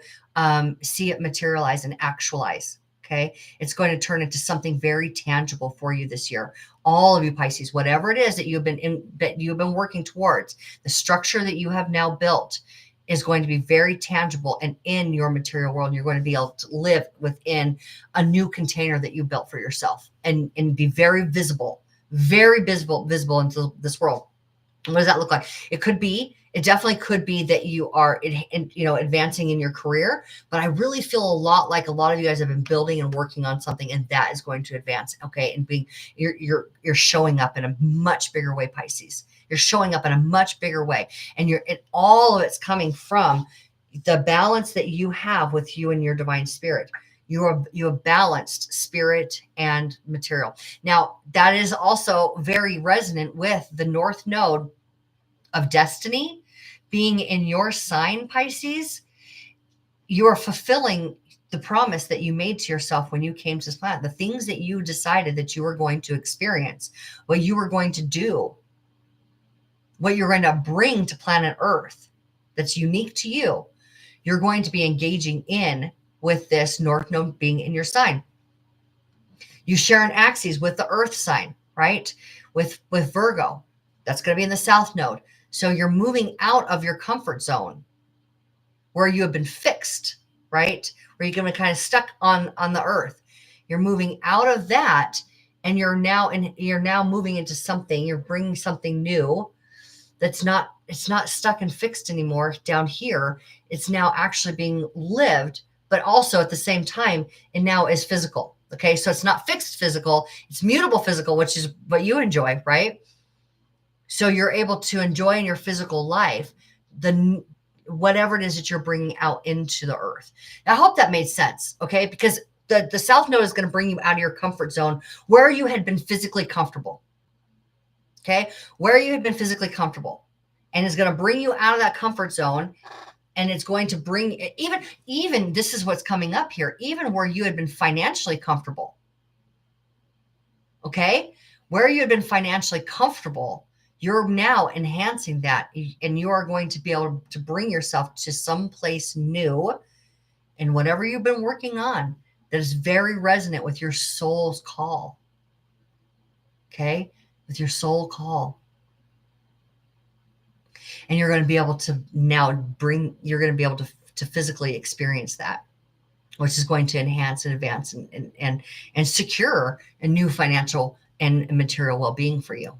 see it materialize and actualize. Okay. It's going to turn into something very tangible for you this year. All of you Pisces, whatever it is that you've been working towards, the structure that you have now built is going to be very tangible and in your material world. You're going to be able to live within a new container that you built for yourself and be very visible into this world. What does that look like? It definitely could be that you are, advancing in your career, but I really feel a lot like a lot of you guys have been building and working on something, and that is going to advance. Okay. And you're showing up in a much bigger way, Pisces. You're showing up in a much bigger way, and all of it's coming from the balance that you have with you and your divine spirit. You have balanced spirit and material. Now, that is also very resonant with the North Node of destiny being in your sign, Pisces. You are fulfilling the promise that you made to yourself when you came to this planet, the things that you decided that you were going to experience, what you were going to do, what you're going to bring to planet Earth that's unique to you. You're going to be engaging in with this North Node being in your sign. You share an axis with the Earth sign, right? With Virgo. That's going to be in the South Node. So you're moving out of your comfort zone where you have been fixed, right? Where you're going to be kind of stuck on the Earth. You're moving out of that, and you're now moving into something. You're bringing something new it's not stuck and fixed anymore down here. It's now actually being lived, but also at the same time, it now is physical. Okay. So it's not fixed physical, it's mutable physical, which is what you enjoy, right? So you're able to enjoy in your physical life whatever it is that you're bringing out into the earth. I hope that made sense. Okay. Because the South Node is going to bring you out of your comfort zone where you had been physically comfortable. Okay. Where you had been physically comfortable, and is going to bring you out of that comfort zone. And it's going to bring even this is what's coming up here, even where you had been financially comfortable. Okay. Where you had been financially comfortable, you're now enhancing that, and you are going to be able to bring yourself to some place new and whatever you've been working on that is very resonant with your soul's call. Okay. With your soul call. And you're going to be able to you're going to be able to physically experience that, which is going to enhance and advance and secure a new financial and material well-being for you.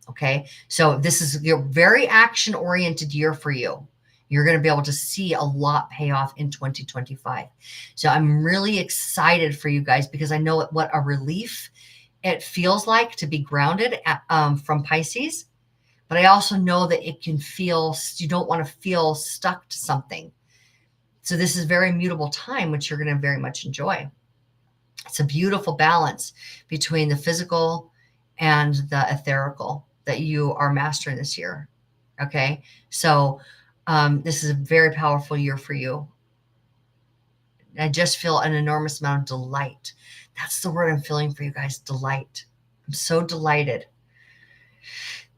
Okay. So this is a very action-oriented year for you. You're going to be able to see a lot pay off in 2025. So I'm really excited for you guys, because I know what a relief it feels like to be grounded from Pisces. But I also know that it can feel, you don't want to feel stuck to something. So this is very mutable time, which you're going to very much enjoy. It's a beautiful balance between the physical and the etherical that you are mastering this year. Okay. So this is a very powerful year for you. I just feel an enormous amount of delight. That's the word I'm feeling for you guys. Delight. I'm so delighted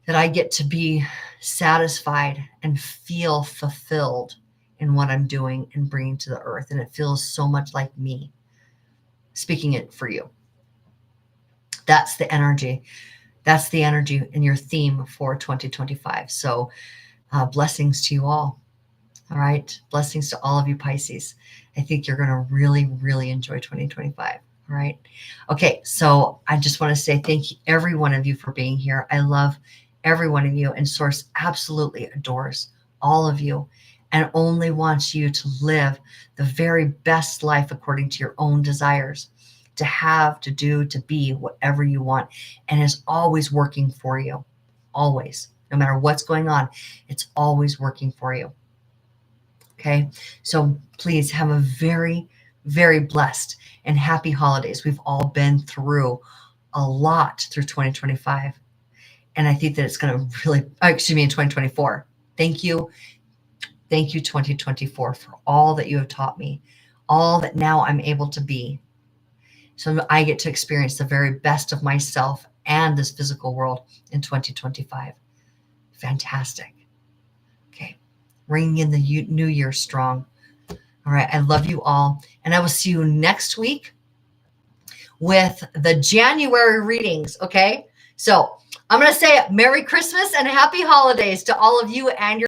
that I get to be satisfied and feel fulfilled in what I'm doing and bringing to the earth. And it feels so much like me speaking it for you. That's the energy. That's the energy in your theme for 2025. So blessings to you all. All right. Blessings to all of you Pisces. I think you're going to really, really enjoy 2025. All right. Okay. So I just want to say thank you, every one of you, for being here. I love every one of you, and Source absolutely adores all of you and only wants you to live the very best life according to your own desires, to have, to do, to be whatever you want, and is always working for you. Always. No matter what's going on, it's always working for you. Okay. So please have a very, very blessed and happy holidays. We've all been through a lot through 2025. And I think that it's going to really, in 2024. Thank you. Thank you, 2024, for all that you have taught me, all that now I'm able to be. So I get to experience the very best of myself and this physical world in 2025. Fantastic. Okay. Ringing in the new year strong. All right. I love you all. And I will see you next week with the January readings. Okay. So I'm going to say Merry Christmas and Happy Holidays to all of you and your